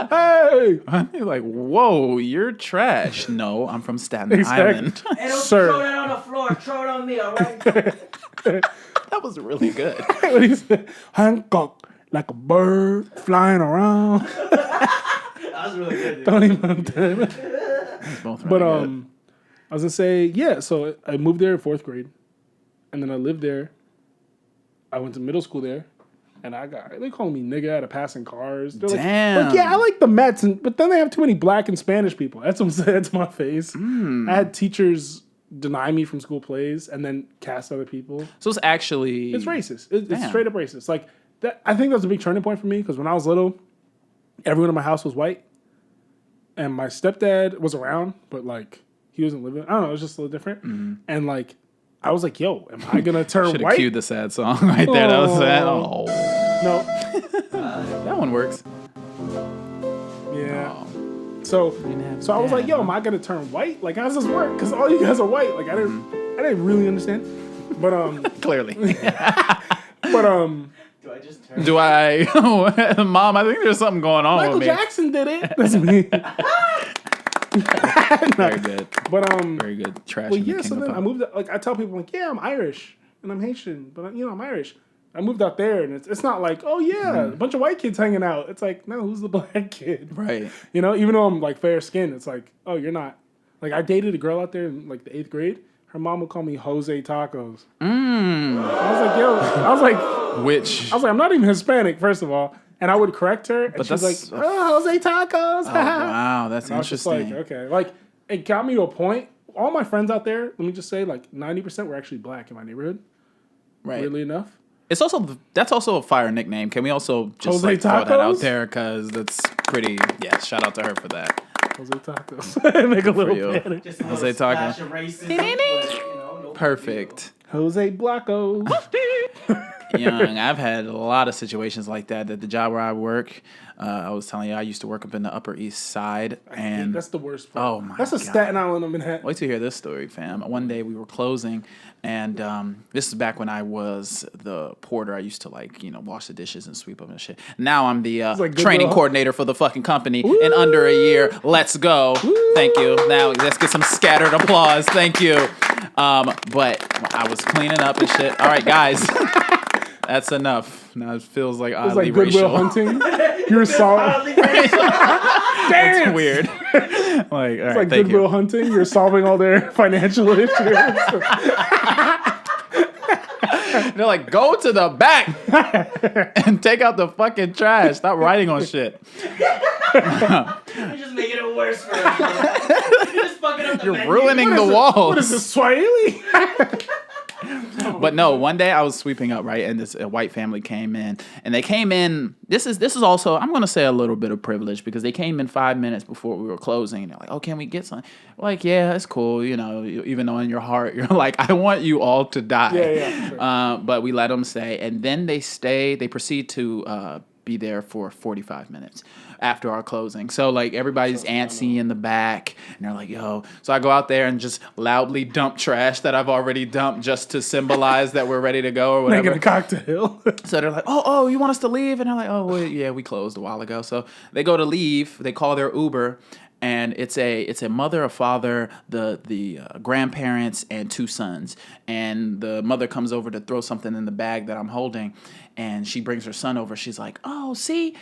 hey, you're like, whoa, you're trash. No, I'm from Staten Exactly. Island. Hey, don't Sir. throw that on the floor. Throw it on me, all right? That was really good. what he said? Hancock, like a bird flying around. That was really good. Dude. Don't even. Both But really good. I was gonna say yeah. So I moved there in 4th grade, and then I lived there. I went to middle school there, and they calling me nigga at a passing cars. They're Damn. Like, yeah, I like the Mets, but then they have too many black and Spanish people. That's what I'm saying to my face. I had teachers deny me from school plays and then cast other people. So it's actually It's racist. It's Damn. straight up racist. Like that. I think that's a big turning point for me because when I was little, everyone in my house was white, and my stepdad was around, but like he wasn't living. I don't know. It was just a little different, and like. I was like, yo, am I going to turn Should have white? cued the sad song right there. That was sad. Oh, No. that one works. Yeah. Oh, So didn't have I was like, dad, yo, huh? am I going to turn white? Like, how does this work? Because all you guys are white. Like, I didn't really understand. But, clearly. Do I just turn? Do I? Mom, I think there's something going on Michael with me. Jackson did it. That's me. Very good. But, Very good. Trash. well, in the yeah, so King of then I Pop. moved, like, I tell people, like, yeah, I'm Irish and I'm Haitian, but, I'm Irish. I moved out there, and it's not like, oh, yeah, a bunch of white kids hanging out. It's like, no, who's the black kid? Right. Even though I'm, like, fair skinned, it's like, oh, you're not. Like, I dated a girl out there in, like, the 8th grade. Her mom would call me Jose Tacos. I was like, I'm not even Hispanic, first of all. And I would correct her, and But she was that's- like, oh, Jose Tacos. Oh, wow, that's I was just interesting. like, okay. Like, it got me to a point. All my friends out there, let me just say, like, 90% were actually black in my neighborhood. Right. Weirdly enough. That's also a fire nickname. Can we also just Jose throw that out Tacos? there because that's pretty? Yeah, shout out to her for that. Jose Tacos. Make a little you. panic. Just a Jose little splash Taco. of racism, but, no Perfect. Jose Blanco. Young, I've had a lot of situations like that. At the job where I work, I was telling you, I used to work up in the Upper East Side, and That's the worst part. Oh, my That's a God. Staten Island of Manhattan. wait till you hear this story, fam. One day we were closing, and this is back when I was the porter. I used to wash the dishes and sweep up and shit. Now I'm the like training Goodwill. coordinator for the fucking company. In under a year, let's go. Thank you. Now let's get some scattered applause. Thank you. But I was cleaning up and shit. All right, guys. That's enough. Now it feels like It was oddly like Goodwill racial. Hunting. You were solving. It's weird. Like, all right, It's like thank Goodwill you. Hunting. You're solving all their financial issues. They're like, go to the back and take out the fucking trash. Stop writing on shit. You're just making it worse for us. Bro. You're just fucking up the You're menu. ruining the walls. What is this, Swahili? But no, one day I was sweeping up, right, and this white family came in, and they came in. This is also, I'm gonna say, a little bit of privilege because they came in 5 minutes before we were closing. And they're like, "Oh, can we get some?" We're like, yeah, it's cool, even though in your heart you're like, I want you all to die. Yeah, for sure. But we let them stay, and then they proceed to be there for 45 minutes after our closing. So like everybody's antsy in the back and they're like, yo. So I go out there and just loudly dump trash that I've already dumped just to symbolize that we're ready to go or whatever. Making a cocktail. So they're like, oh, you want us to leave? And I'm like, oh, well, yeah, we closed a while ago. So they go to leave. They call their Uber. And it's a mother, a father, the grandparents, and 2 sons. And the mother comes over to throw something in the bag that I'm holding, and she brings her son over. She's like, "Oh, see,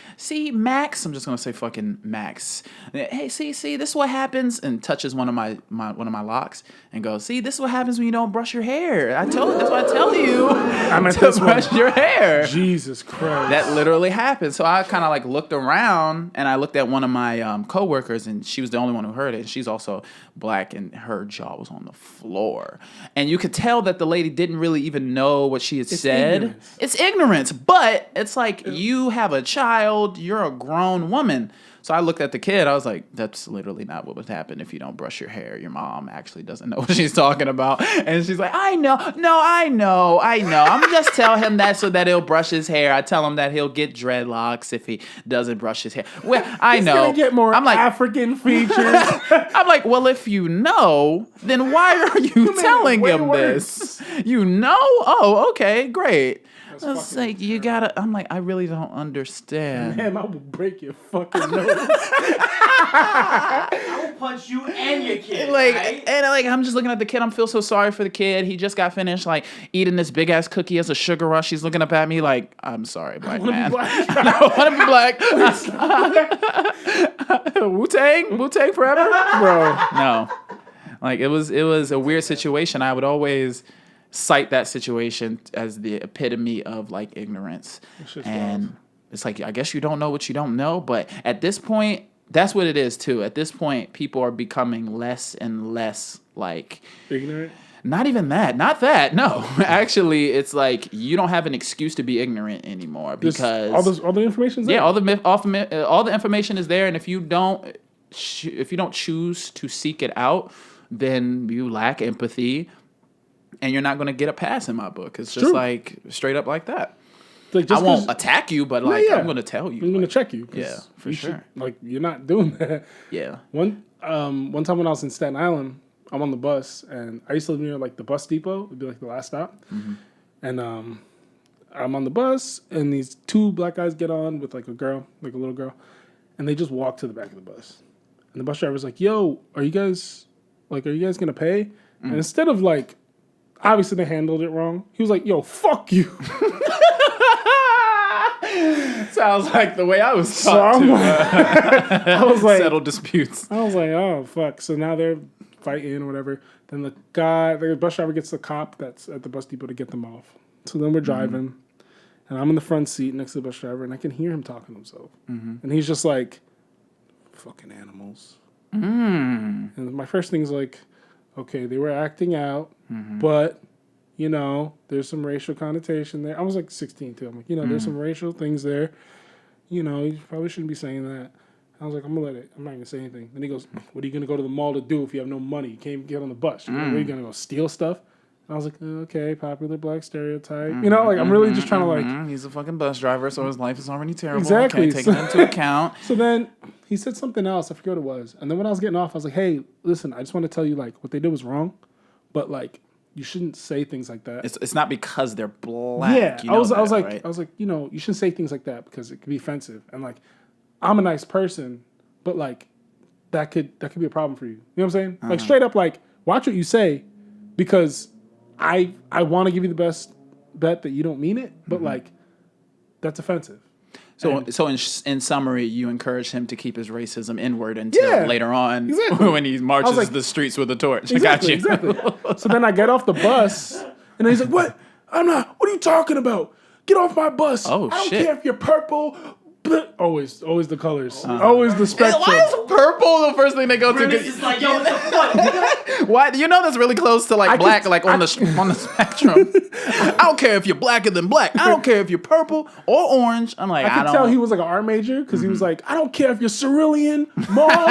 Max." I'm just gonna say fucking Max. Hey, see, this is what happens, and touches one of my locks and goes, "See, this is what happens when you don't brush your hair. That's what I tell you. To brush your hair." Jesus Christ. That literally happened. So I kind of like looked around and I looked at one of my coworkers, and she was the only one who heard it. She's also black, and her jaw was on the floor. And you could tell that the lady didn't really even know what she had said. Ignorance. It's ignorance, but it's like you have a child, you're a grown woman. So I looked at the kid. I was like, that's literally not what would happen if you don't brush your hair. Your mom actually doesn't know what she's talking about. And she's like, I know. I'm just tell him that so that he'll brush his hair. I tell him that he'll get dreadlocks if he doesn't brush his hair. Well, I know. He's gonna get more I'm like, African features. I'm like, well, if you know, then why are you telling him this? You know? Oh, okay, great. It's like, you gotta, I'm like, I really don't understand. Man, I will break your fucking nose. I will punch you and your kid. Right? And I'm just looking at the kid. I feel so sorry for the kid. He just got finished like eating this big ass cookie as a sugar rush. He's looking up at me like, I'm sorry, black man. I want to be black. Wu-Tang forever, bro. No, like it was a weird situation. I would always cite that situation as the epitome of like ignorance. And it's like, I guess you don't know what you don't know, but at this point, that's what it is too. At this point, people are becoming less and less like ignorant. Not even that. Not that. No. Actually, it's like you don't have an excuse to be ignorant anymore because all the information's there. Yeah, all the information is there, and if you don't choose to seek it out, then you lack empathy. And you're not going to get a pass in my book. It's just like straight up like that. Like I won't attack you, but like I'm going to tell you. I'm going to check you. Yeah, for sure. Like you're not doing that. Yeah. One time when I was in Staten Island, I'm on the bus, and I used to live near like the bus depot. It'd be like the last stop. Mm-hmm. And I'm on the bus, and these 2 black guys get on with like a girl, like a little girl, and they just walk to the back of the bus. And the bus driver's like, "Yo, are you guys gonna pay?" And instead of like, obviously they handled it wrong. He was like, "Yo, fuck you." Sounds like the way I was taught to I was like, settle disputes. I was like, oh, fuck. So now they're fighting or whatever. Then the bus driver gets the cop that's at the bus depot to get them off. So then we're driving, and I'm in the front seat next to the bus driver, and I can hear him talking to himself. Mm-hmm. And he's just like, fucking animals. And my first thing's like, okay, they were acting out, but, you know, there's some racial connotation there. I was like 16 too. I'm like, there's some racial things there. You know, you probably shouldn't be saying that. I was like, I'm going to let it. I'm not going to say anything. Then he goes, what are you going to go to the mall to do if you have no money? You can't even get on the bus. Where are you going to go steal stuff? And I was like, okay, popular black stereotype. You know, like I'm really just trying to like. He's a fucking bus driver, so his life is already terrible. Exactly. Can't take it into account. So then he said something else. I forget what it was. And then when I was getting off, I was like, hey, listen, I just want to tell you like what they did was wrong, but like you shouldn't say things like that. It's not because they're black. Yeah, you know I was like, you know, you shouldn't say things like that because it could be offensive. And like, I'm a nice person, but like that could be a problem for you. You know what I'm saying? Like straight up, like watch what you say, because I want to give you the best bet that you don't mean it, but like that's offensive. So in summary, you encourage him to keep his racism inward until later on when he marches the streets with a torch. Exactly, I got you. Exactly. So then I get off the bus, and then he's like, "What? I'm not. What are you talking about? Get off my bus. Oh, I don't shit. care if you're purple." Always the colors. Always the spectrum. Why is purple the first thing they go to? It's like, yo, what the fuck? Why? You know that's really close to like black, on the spectrum. I don't care if you're blacker than black. I don't care if you're purple or orange. I'm like, I could tell he was like an art major because he was like, I don't care if you're cerulean, mauve. Whoa,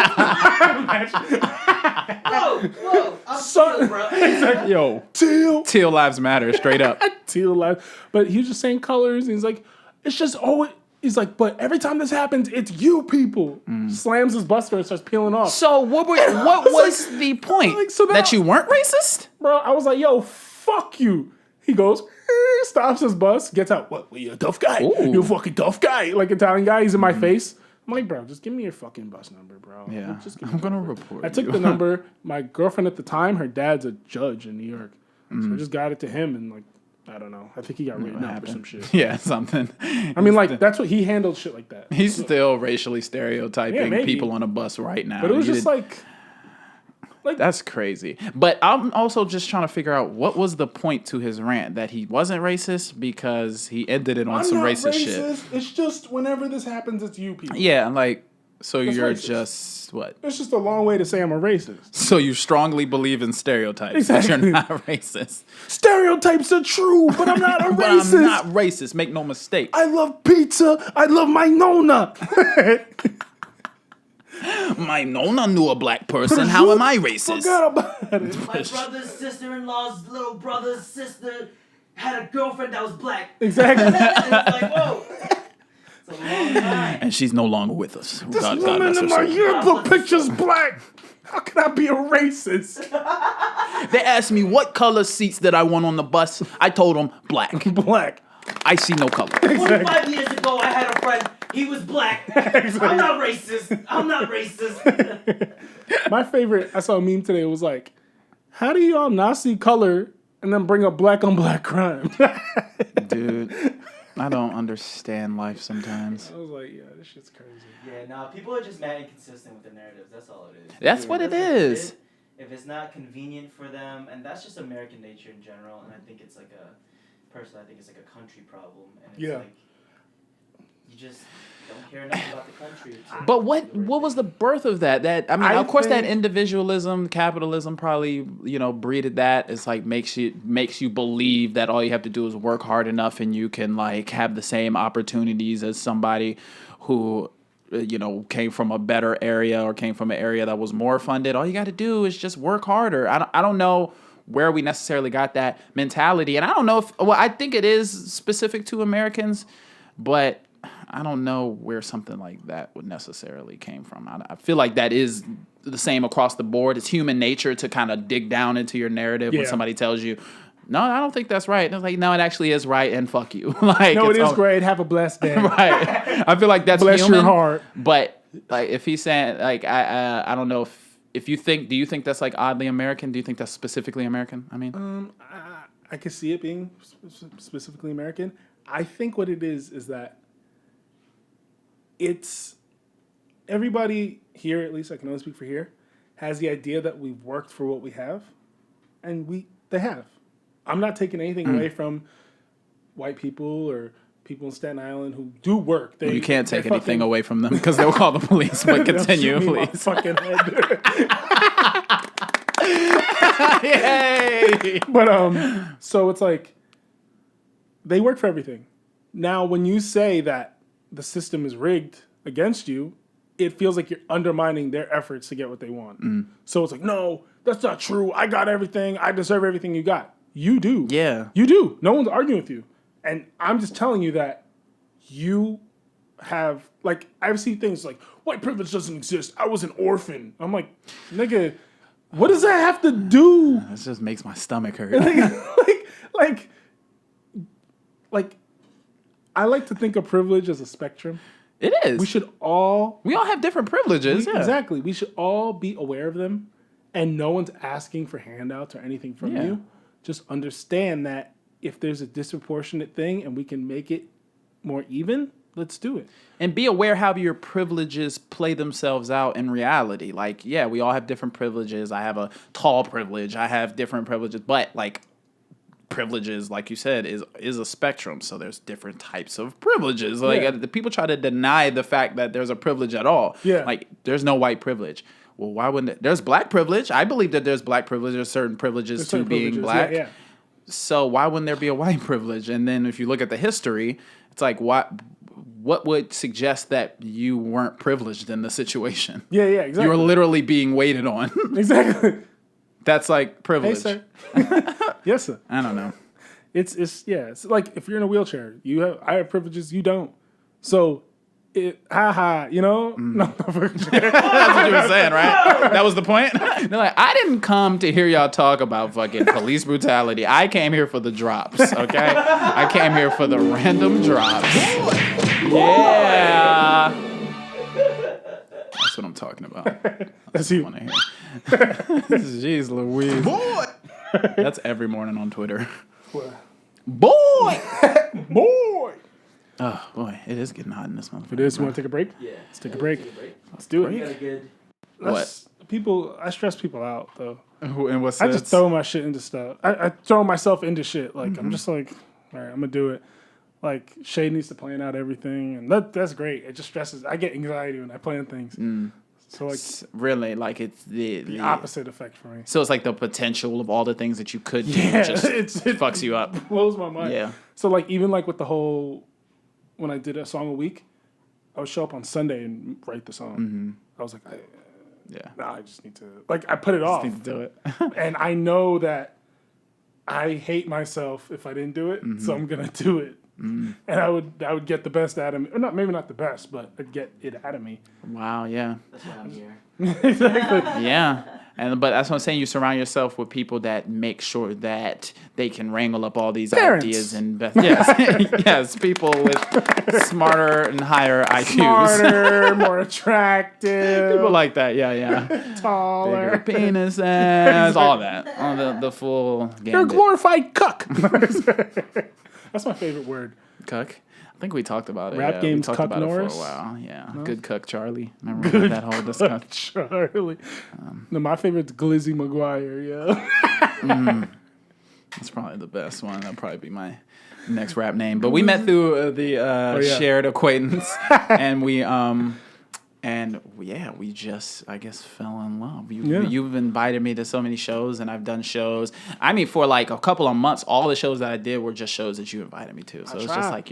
I'm teal, bro. Exactly. Yo, teal lives matter, straight up. teal lives. But he was just saying colors, and he's like, it's just always. He's like, but every time this happens, it's you people. Slams his bus door and starts peeling off. So what was the point? Like, so that you weren't racist? Bro, I was like, yo, fuck you. He goes, stops his bus, gets out. What? You a tough guy? Ooh. You a fucking tough guy. Like Italian guy, he's in my face. I'm like, bro, just give me your fucking bus number, bro. Yeah, Just give me I'm the gonna number. report I took you. the number. My girlfriend at the time, her dad's a judge in New York. So I just got it to him and like, I don't know. I think he got written up or some shit. Yeah, something. I mean, like, that's what he handled shit like that. He's still racially stereotyping maybe. people on a bus right now. But it was just like that's crazy. But I'm also just trying to figure out what was the point to his rant, that he wasn't racist because he ended it on I'm some not racist shit. It's just whenever this happens, it's you people. Yeah, like, so That's you're racist. just what? It's just a long way to say I'm a racist. So you strongly believe in stereotypes, Exactly. but you're not racist. Stereotypes are true, but I'm not a But racist. I'm not racist. Make no mistake. I love pizza. I love my nona. My nona knew a black person. How am I racist? Forgot about it. My brother's sister-in-law's little brother's sister had a girlfriend that was black. Exactly. And it's like, whoa. It's a long time. And she's no longer with us. This God woman rest her in my soul. yearbook picture's black. How can I be a racist? They asked me what color seats that I want on the bus. I told them black. Black. I see no color. 25 years ago, I had a friend. He was black. I'm not racist. I'm not racist. My favorite, I saw a meme today, it was like, how do y'all not see color and then bring up black on black crime? Dude, I don't understand life sometimes. I was like, yeah, this shit's crazy. Yeah, nah, people are just mad inconsistent with the narratives. That's all it is. That's what it is. If it's not convenient for them, and that's just American nature in general, and I think it's like personally, I think it's like a country problem. And it's like, you just don't care enough about the country. But what was the birth of that? That I mean, of course, that think- individualism, capitalism, probably breeded that. It's like makes you believe that all you have to do is work hard enough, and you can like have the same opportunities as somebody who came from a better area or came from an area that was more funded. All you got to do is just work harder. I don't know where we necessarily got that mentality, and I don't know if I think it is specific to Americans, but I don't know where something like that would necessarily came from. I feel like that is the same across the board. It's human nature to kind of dig down into your narrative when somebody tells you, no, I don't think that's right. And it's like, no, it actually is right, and fuck you. Like, No, it is great. Have a blessed day. Right. I feel like that's Bless human. your heart. But like, if he's saying like, I don't know if you think, do you think that's like oddly American? Do you think that's specifically American? I mean, I could see it being specifically American. I think what it is that it's everybody here, at least I can only speak for here, has the idea that we've worked for what we have, and they have. I'm not taking anything away from white people or people in Staten Island who do work. you can't take anything away from them because they'll call the police. But continue, shoot me in my please. fucking head. Yay! But so it's like they work for everything. Now, when you say that the system is rigged against you, it feels like you're undermining their efforts to get what they want. So it's like, no, that's not true. I got everything. I deserve everything you got. You do. Yeah. You do. No one's arguing with you. And I'm just telling you that you have, like, I've seen things like, white privilege doesn't exist. I was an orphan. I'm like, nigga, what does that have to do? This just makes my stomach hurt. like, I like to think of privilege as a spectrum. It is. We all have different privileges. Yeah. Exactly. We should all be aware of them, and no one's asking for handouts or anything from you. Just understand that if there's a disproportionate thing and we can make it more even, let's do it. And be aware how your privileges play themselves out in reality. Like, yeah, we all have different privileges. I have a tall privilege. I have different privileges. But, like, privileges, like you said, is a spectrum. So there's different types of privileges. Like, the people try to deny the fact that there's a privilege at all. Yeah. Like, there's no white privilege. Well, why wouldn't it? There's black privilege. I believe that there's black privilege. There's certain privileges to being black. Yeah. So why wouldn't there be a white privilege? And then if you look at the history, it's like, what would suggest that you weren't privileged in the situation? Yeah, exactly. You were literally being waited on. Exactly. That's like privilege. Hey, sir. Yes, sir. I don't know. It's like if you're in a wheelchair, I have privileges, you don't. So, you know? No, That's what you were saying, right? That was the point? They're like, I didn't come to hear y'all talk about fucking police brutality. I came here for the drops, okay? I came here for the random drops. Yeah. That's what I'm talking about. That's you. Want to hear. Jeez Louise. Boy! That's every morning on Twitter. Boy! Boy! Oh, boy. It is getting hot in this motherfucker. It is. You want to take a break? Yeah. Let's take a break. Let's do it. You got a good. I stress people out, though. In what I sense? just throw my shit into stuff. I throw myself into shit. Like, I'm just like, all right, I'm going to do it. Like, Shay needs to plan out everything. And that's great. It just stresses. I get anxiety when I plan things. So, like, really, like it's the opposite effect for me. So it's like the potential of all the things that you could do just it fucks you up. Blows my mind. Yeah. So, like, even like with the whole, when I did a song a week, I would show up on Sunday and write the song. I was like, I just need to, like, I put it off. Need to do it. And I know that I hate myself if I didn't do it, so I'm gonna do it. And I would get the best out of me, or not, maybe not the best, but I'd get it out of me. Wow, yeah. That's why I'm here. Exactly. Yeah. But that's what I'm saying. You surround yourself with people that make sure that they can wrangle up all these ideas and yes, people with smarter and higher IQs. Smarter, more attractive. People like that. Yeah. Taller. Bigger penises, all that. All the full game. You're a glorified cuck. That's my favorite word. Cuck. I think we talked about it. Rap games, we talked Cuck about Norris. it for a while. Yeah, no? Good Cuck Charlie. Remember that whole discussion? Charlie. No, my favorite's Glizzy McGuire. Yeah. That's probably the best one. That'll probably be my next rap name. But we met through the shared acquaintance, and we just, I guess, fell in love. You've invited me to so many shows, and I've done shows. I mean, for like a couple of months, all the shows that I did were just shows that you invited me to. So it's just like,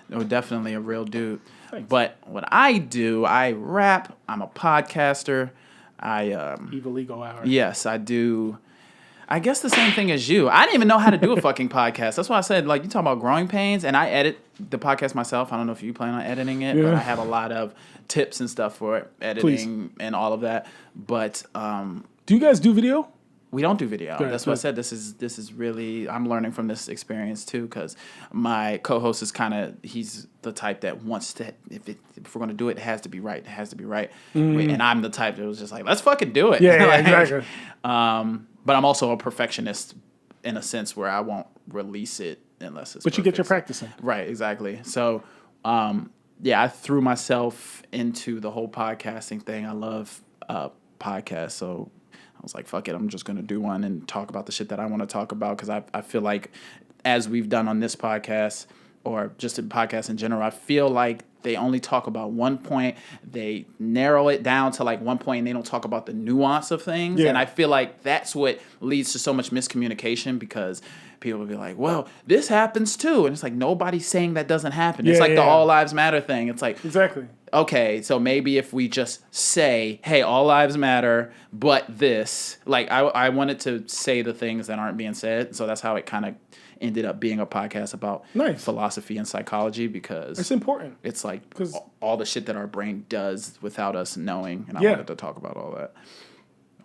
you're definitely a real dude. Thanks. But what I do, I rap. I'm a podcaster. Evil Ego Hour. Yes, I do. I guess the same thing as you. I didn't even know how to do a fucking podcast. That's why I said, like, you talk about growing pains, and I edit the podcast myself. I don't know if you plan on editing it, but I have a lot of tips and stuff for it, editing and all of that. But do you guys do video? We don't do video. That's what I said. This is really, I'm learning from this experience too, because my co-host is he's the type that wants to, if we're going to do it, it has to be right. It has to be right. And I'm the type that was just like, let's fucking do it. Yeah, like, exactly. But I'm also a perfectionist in a sense where I won't release it unless it's But you get your practice in. Right, exactly. So, I threw myself into the whole podcasting thing. I love podcasts, so I was like, fuck it, I'm just going to do one and talk about the shit that I want to talk about, because I feel like, as we've done on this podcast, or just in podcasts in general, I feel like they only talk about one point. They narrow it down to like one point, and they don't talk about the nuance of things. Yeah. And I feel like that's what leads to so much miscommunication, because people will be like, well, this happens too. And it's like, nobody's saying that doesn't happen. It's like the all lives matter thing. It's like, exactly. Okay, so maybe if we just say, hey, all lives matter, but this, like, I wanted to say the things that aren't being said. So that's how it kind of ended up being a podcast about philosophy and psychology, because it's important. It's like all the shit that our brain does without us knowing. And I wanted to talk about all that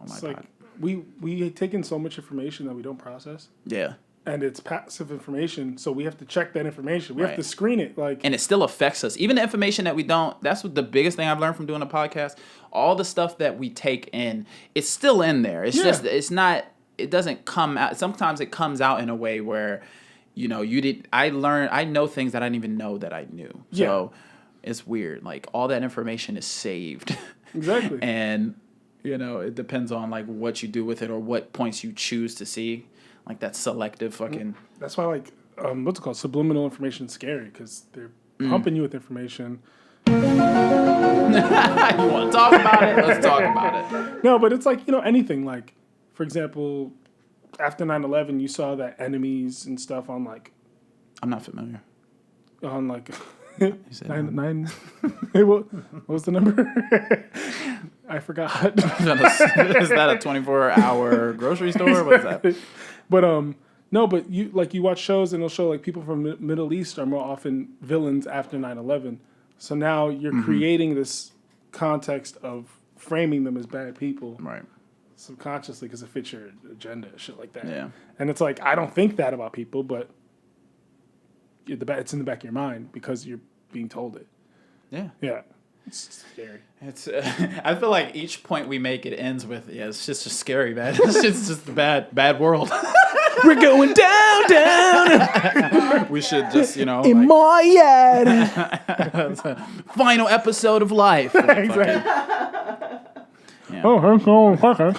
on my pod. We take in so much information that we don't process. Yeah. And it's passive information, so we have to check that information. We have to screen it, and it still affects us. Even the information that we don't. That's what the biggest thing I've learned from doing a podcast. All the stuff that we take in, it's still in there. It's just, it's not. It doesn't come out. Sometimes it comes out in a way where, I know things that I didn't even know that I knew. So it's weird. Like, all that information is saved. Exactly. And it depends on like what you do with it, or what points you choose to see. Like, that selective fucking... That's why, like, what's it called? Subliminal information is scary, because they're pumping you with information. You want to talk about it? Let's talk about it. No, but it's like, anything. Like, for example, after 9/11, you saw that enemies and stuff on, like... I'm not familiar. On, like... You said nine. Hey, what was the number? I forgot. Is that a 24-hour grocery store? What is that? But No, but you watch shows and it'll show like people from Middle East are more often villains after 9/11. So now you're creating this context of framing them as bad people, Right. subconsciously because it fits your agenda, shit like that. Yeah. And it's like I don't think that about people, but it's in the back of your mind because you're being told it. Yeah. Yeah, it's scary. It's. I feel like each point we make, it ends with, it's just scary, man. It's just a bad world. We're going down. We should just, in my head. final episode of life. Exactly. Yeah. Oh, okay.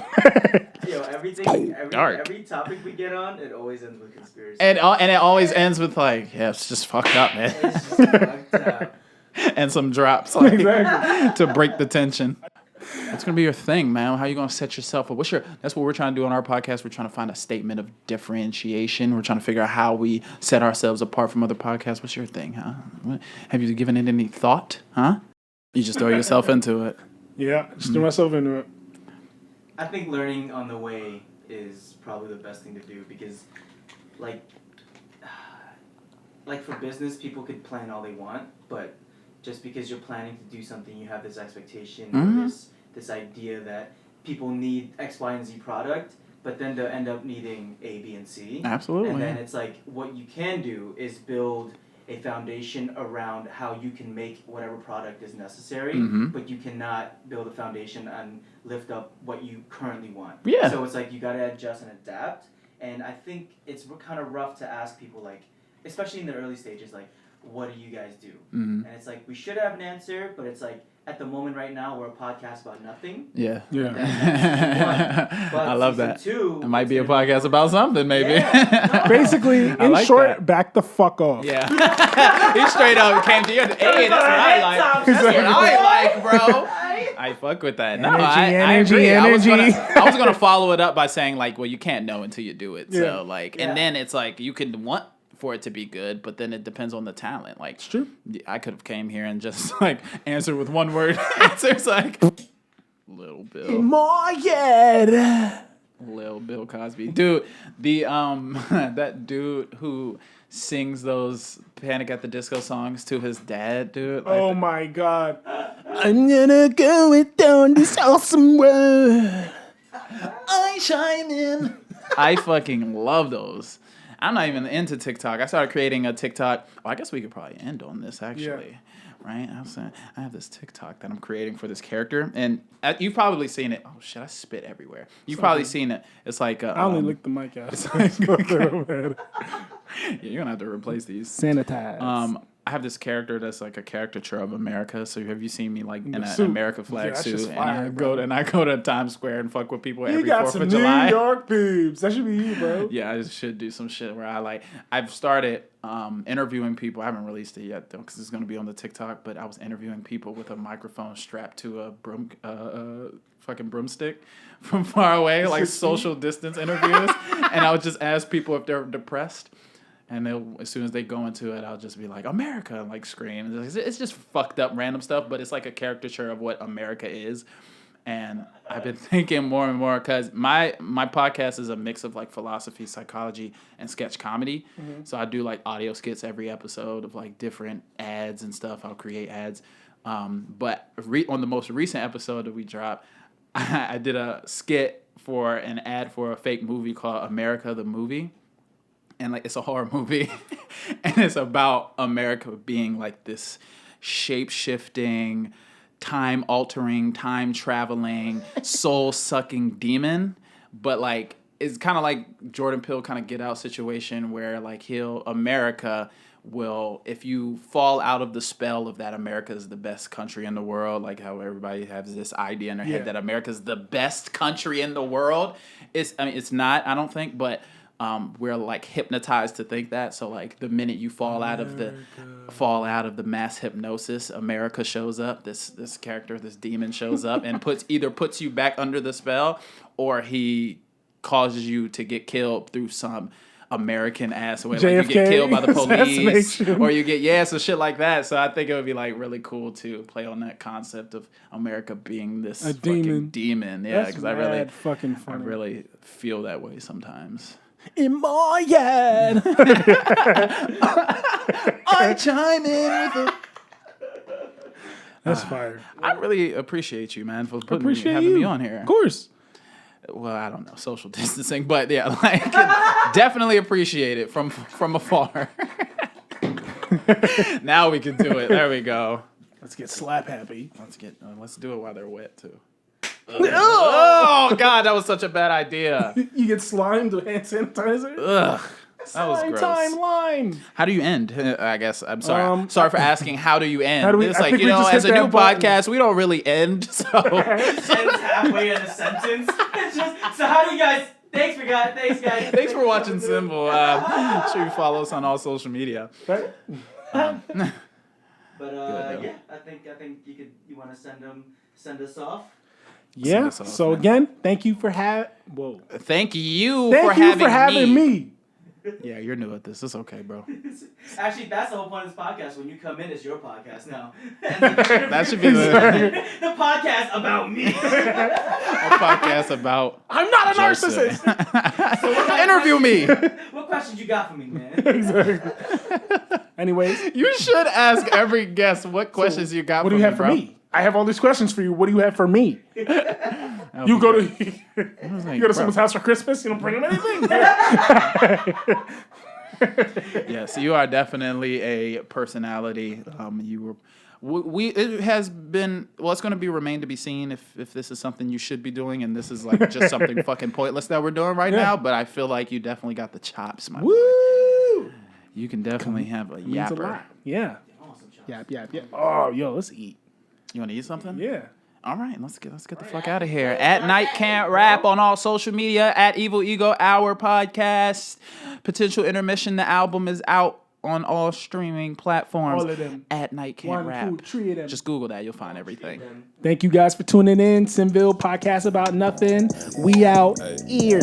Yo, every topic we get on, it always ends with conspiracy. And it always ends with like, it's just fucked up, man. It's just fucked up. And some drops like, Exactly. to break the tension. What's gonna be your thing, man? How are you gonna set yourself up? That's what we're trying to do on our podcast. We're trying to find a statement of differentiation. We're trying to figure out how we set ourselves apart from other podcasts. What's your thing, huh? Have you given it any thought, huh? You just throw yourself into it. Yeah, just threw myself into it. I think learning on the way is probably the best thing to do because, like for business, people could plan all they want, but just because you're planning to do something, you have this expectation, or this idea that people need X, Y, and Z product, but then they'll end up needing A, B, and C. Absolutely. And then it's like what you can do is build a foundation around how you can make whatever product is necessary, but you cannot build a foundation and lift up what you currently want. Yeah. So it's like you got to adjust and adapt. And I think it's kind of rough to ask people, like, especially in the early stages, like, what do you guys do? And it's like, we should have an answer, but it's like, at the moment right now, we're a podcast about nothing. Yeah. But I love that. Two, it might be a podcast about something, maybe. Yeah, Basically, in like short, that. back the fuck off. Yeah. He straight up came to you. Hey, that's what I like. That's what I like, bro. I fuck with that. No, I agree. Energy. I was gonna follow it up by saying like, well, you can't know until you do it. Yeah. So like, and then it's like you can want for it to be good, but then it depends on the talent. Like, It's true. I could have came here and just like answered with one word answers like Little Bill. My head. Lil Bill Cosby. Dude, the that dude who sings those Panic at the Disco songs to his dad, dude. Oh my God. I'm gonna go it down this awesome world. I chime in. I fucking love those. I'm not even into TikTok. I started creating a TikTok. Well, I guess we could probably end on this actually. Yeah. Right? I have this TikTok that I'm creating for this character, and you've probably seen it. Oh shit! I spit everywhere. You've probably seen it. It's like I only licked the mic out. You're gonna have to replace these. Sanitize. I have this character that's like a caricature of America. So have you seen me like in an suit. America flag Yeah, that's suit? just And fire, I go to Times Square and fuck with people You every got 4th some of New July. York peeps. That should be you, bro. Yeah, I should do some shit where I've started interviewing people. I haven't released it yet though, because it's gonna be on the TikTok. But I was interviewing people with a microphone strapped to a fucking broomstick from far away, like social distance interviews. And I would just ask people if they're depressed. And as soon as they go into it, I'll just be like, America, and like scream. It's just fucked up random stuff, but it's like a caricature of what America is. And I've been thinking more and more because my podcast is a mix of like philosophy, psychology, and sketch comedy. So I do like audio skits every episode of like different ads and stuff. I'll create ads. But on the most recent episode that we dropped, I did a skit for an ad for a fake movie called America the Movie. And like it's a horror movie, and it's about America being like this shape-shifting, time-altering, time-traveling, soul-sucking demon. But like it's kind of like Jordan Peele kind of Get Out situation where like America will, if you fall out of the spell of that America is the best country in the world, like how everybody has this idea in their head that America is the best country in the world. It's not, I don't think, but we're like hypnotized to think that. So like the minute you fall out of the mass hypnosis, America shows up. This character, this demon shows up and puts you back under the spell, or he causes you to get killed through some American ass way. Like you get killed by the police, or you get so shit like that. So I think it would be like really cool to play on that concept of America being this fucking demon. Yeah, because I really fucking funny. I really feel that way sometimes. In my head. I chime in with it. That's fire. I really appreciate you, man, for Appreciate having you. me on here. Of course. Well, I don't know, social distancing, but yeah, like definitely appreciate it from afar. Now we can do it. There we go. Let's get slap happy. Let's do it while they're wet too. Oh God, that was such a bad idea. You get slimed with hand sanitizer? Ugh. That was gross. Lime. How do you end? I guess I'm sorry. Sorry for asking. How do you end? How do we- It's I like, think you we know, just as a hit new that button. podcast, we don't really end. So Ends halfway in a sentence. It's just, so how do you guys? Thanks guys. thanks for watching SINVIL. Make sure you follow us on all social media. Right? But though. yeah, I think you want to send us off. Yeah. us off, So man. again, thank you for having Thank you for having me. Yeah, you're new at this. It's okay, bro. Actually, that's the whole point of this podcast. When you come in, it's your podcast now. That should be the the podcast about me. podcast about. I'm not a Joseph. narcissist. Interview me. What questions you got for me, man? Exactly. Anyways, You should ask every guest what questions you got. what do you have for me? I have all these questions for you. What do you have for me? You go to someone's house for Christmas. You don't bring them anything. Yes, you are definitely a personality. You were. It has been. Well, it's going to remain to be seen if this is something you should be doing, and this is like just something fucking pointless that we're doing right now. But I feel like you definitely got the chops, my boy. Woo! You can definitely have a Means a yapper. lot. Yeah. Awesome, Charles. Yap. Oh, yo, let's eat. You want to eat something? Yeah. All right, let's get the fuck out of here. At Night Can't Rap on all social media. At Evil Ego Hour Podcast. Potential Intermission. The album is out on all streaming platforms. All of them. At Night Can't 1, Rap. 2, 3 of them. Just Google that. You'll find everything. Thank you guys for tuning in. SINVIL Podcast About Nothing. We out here.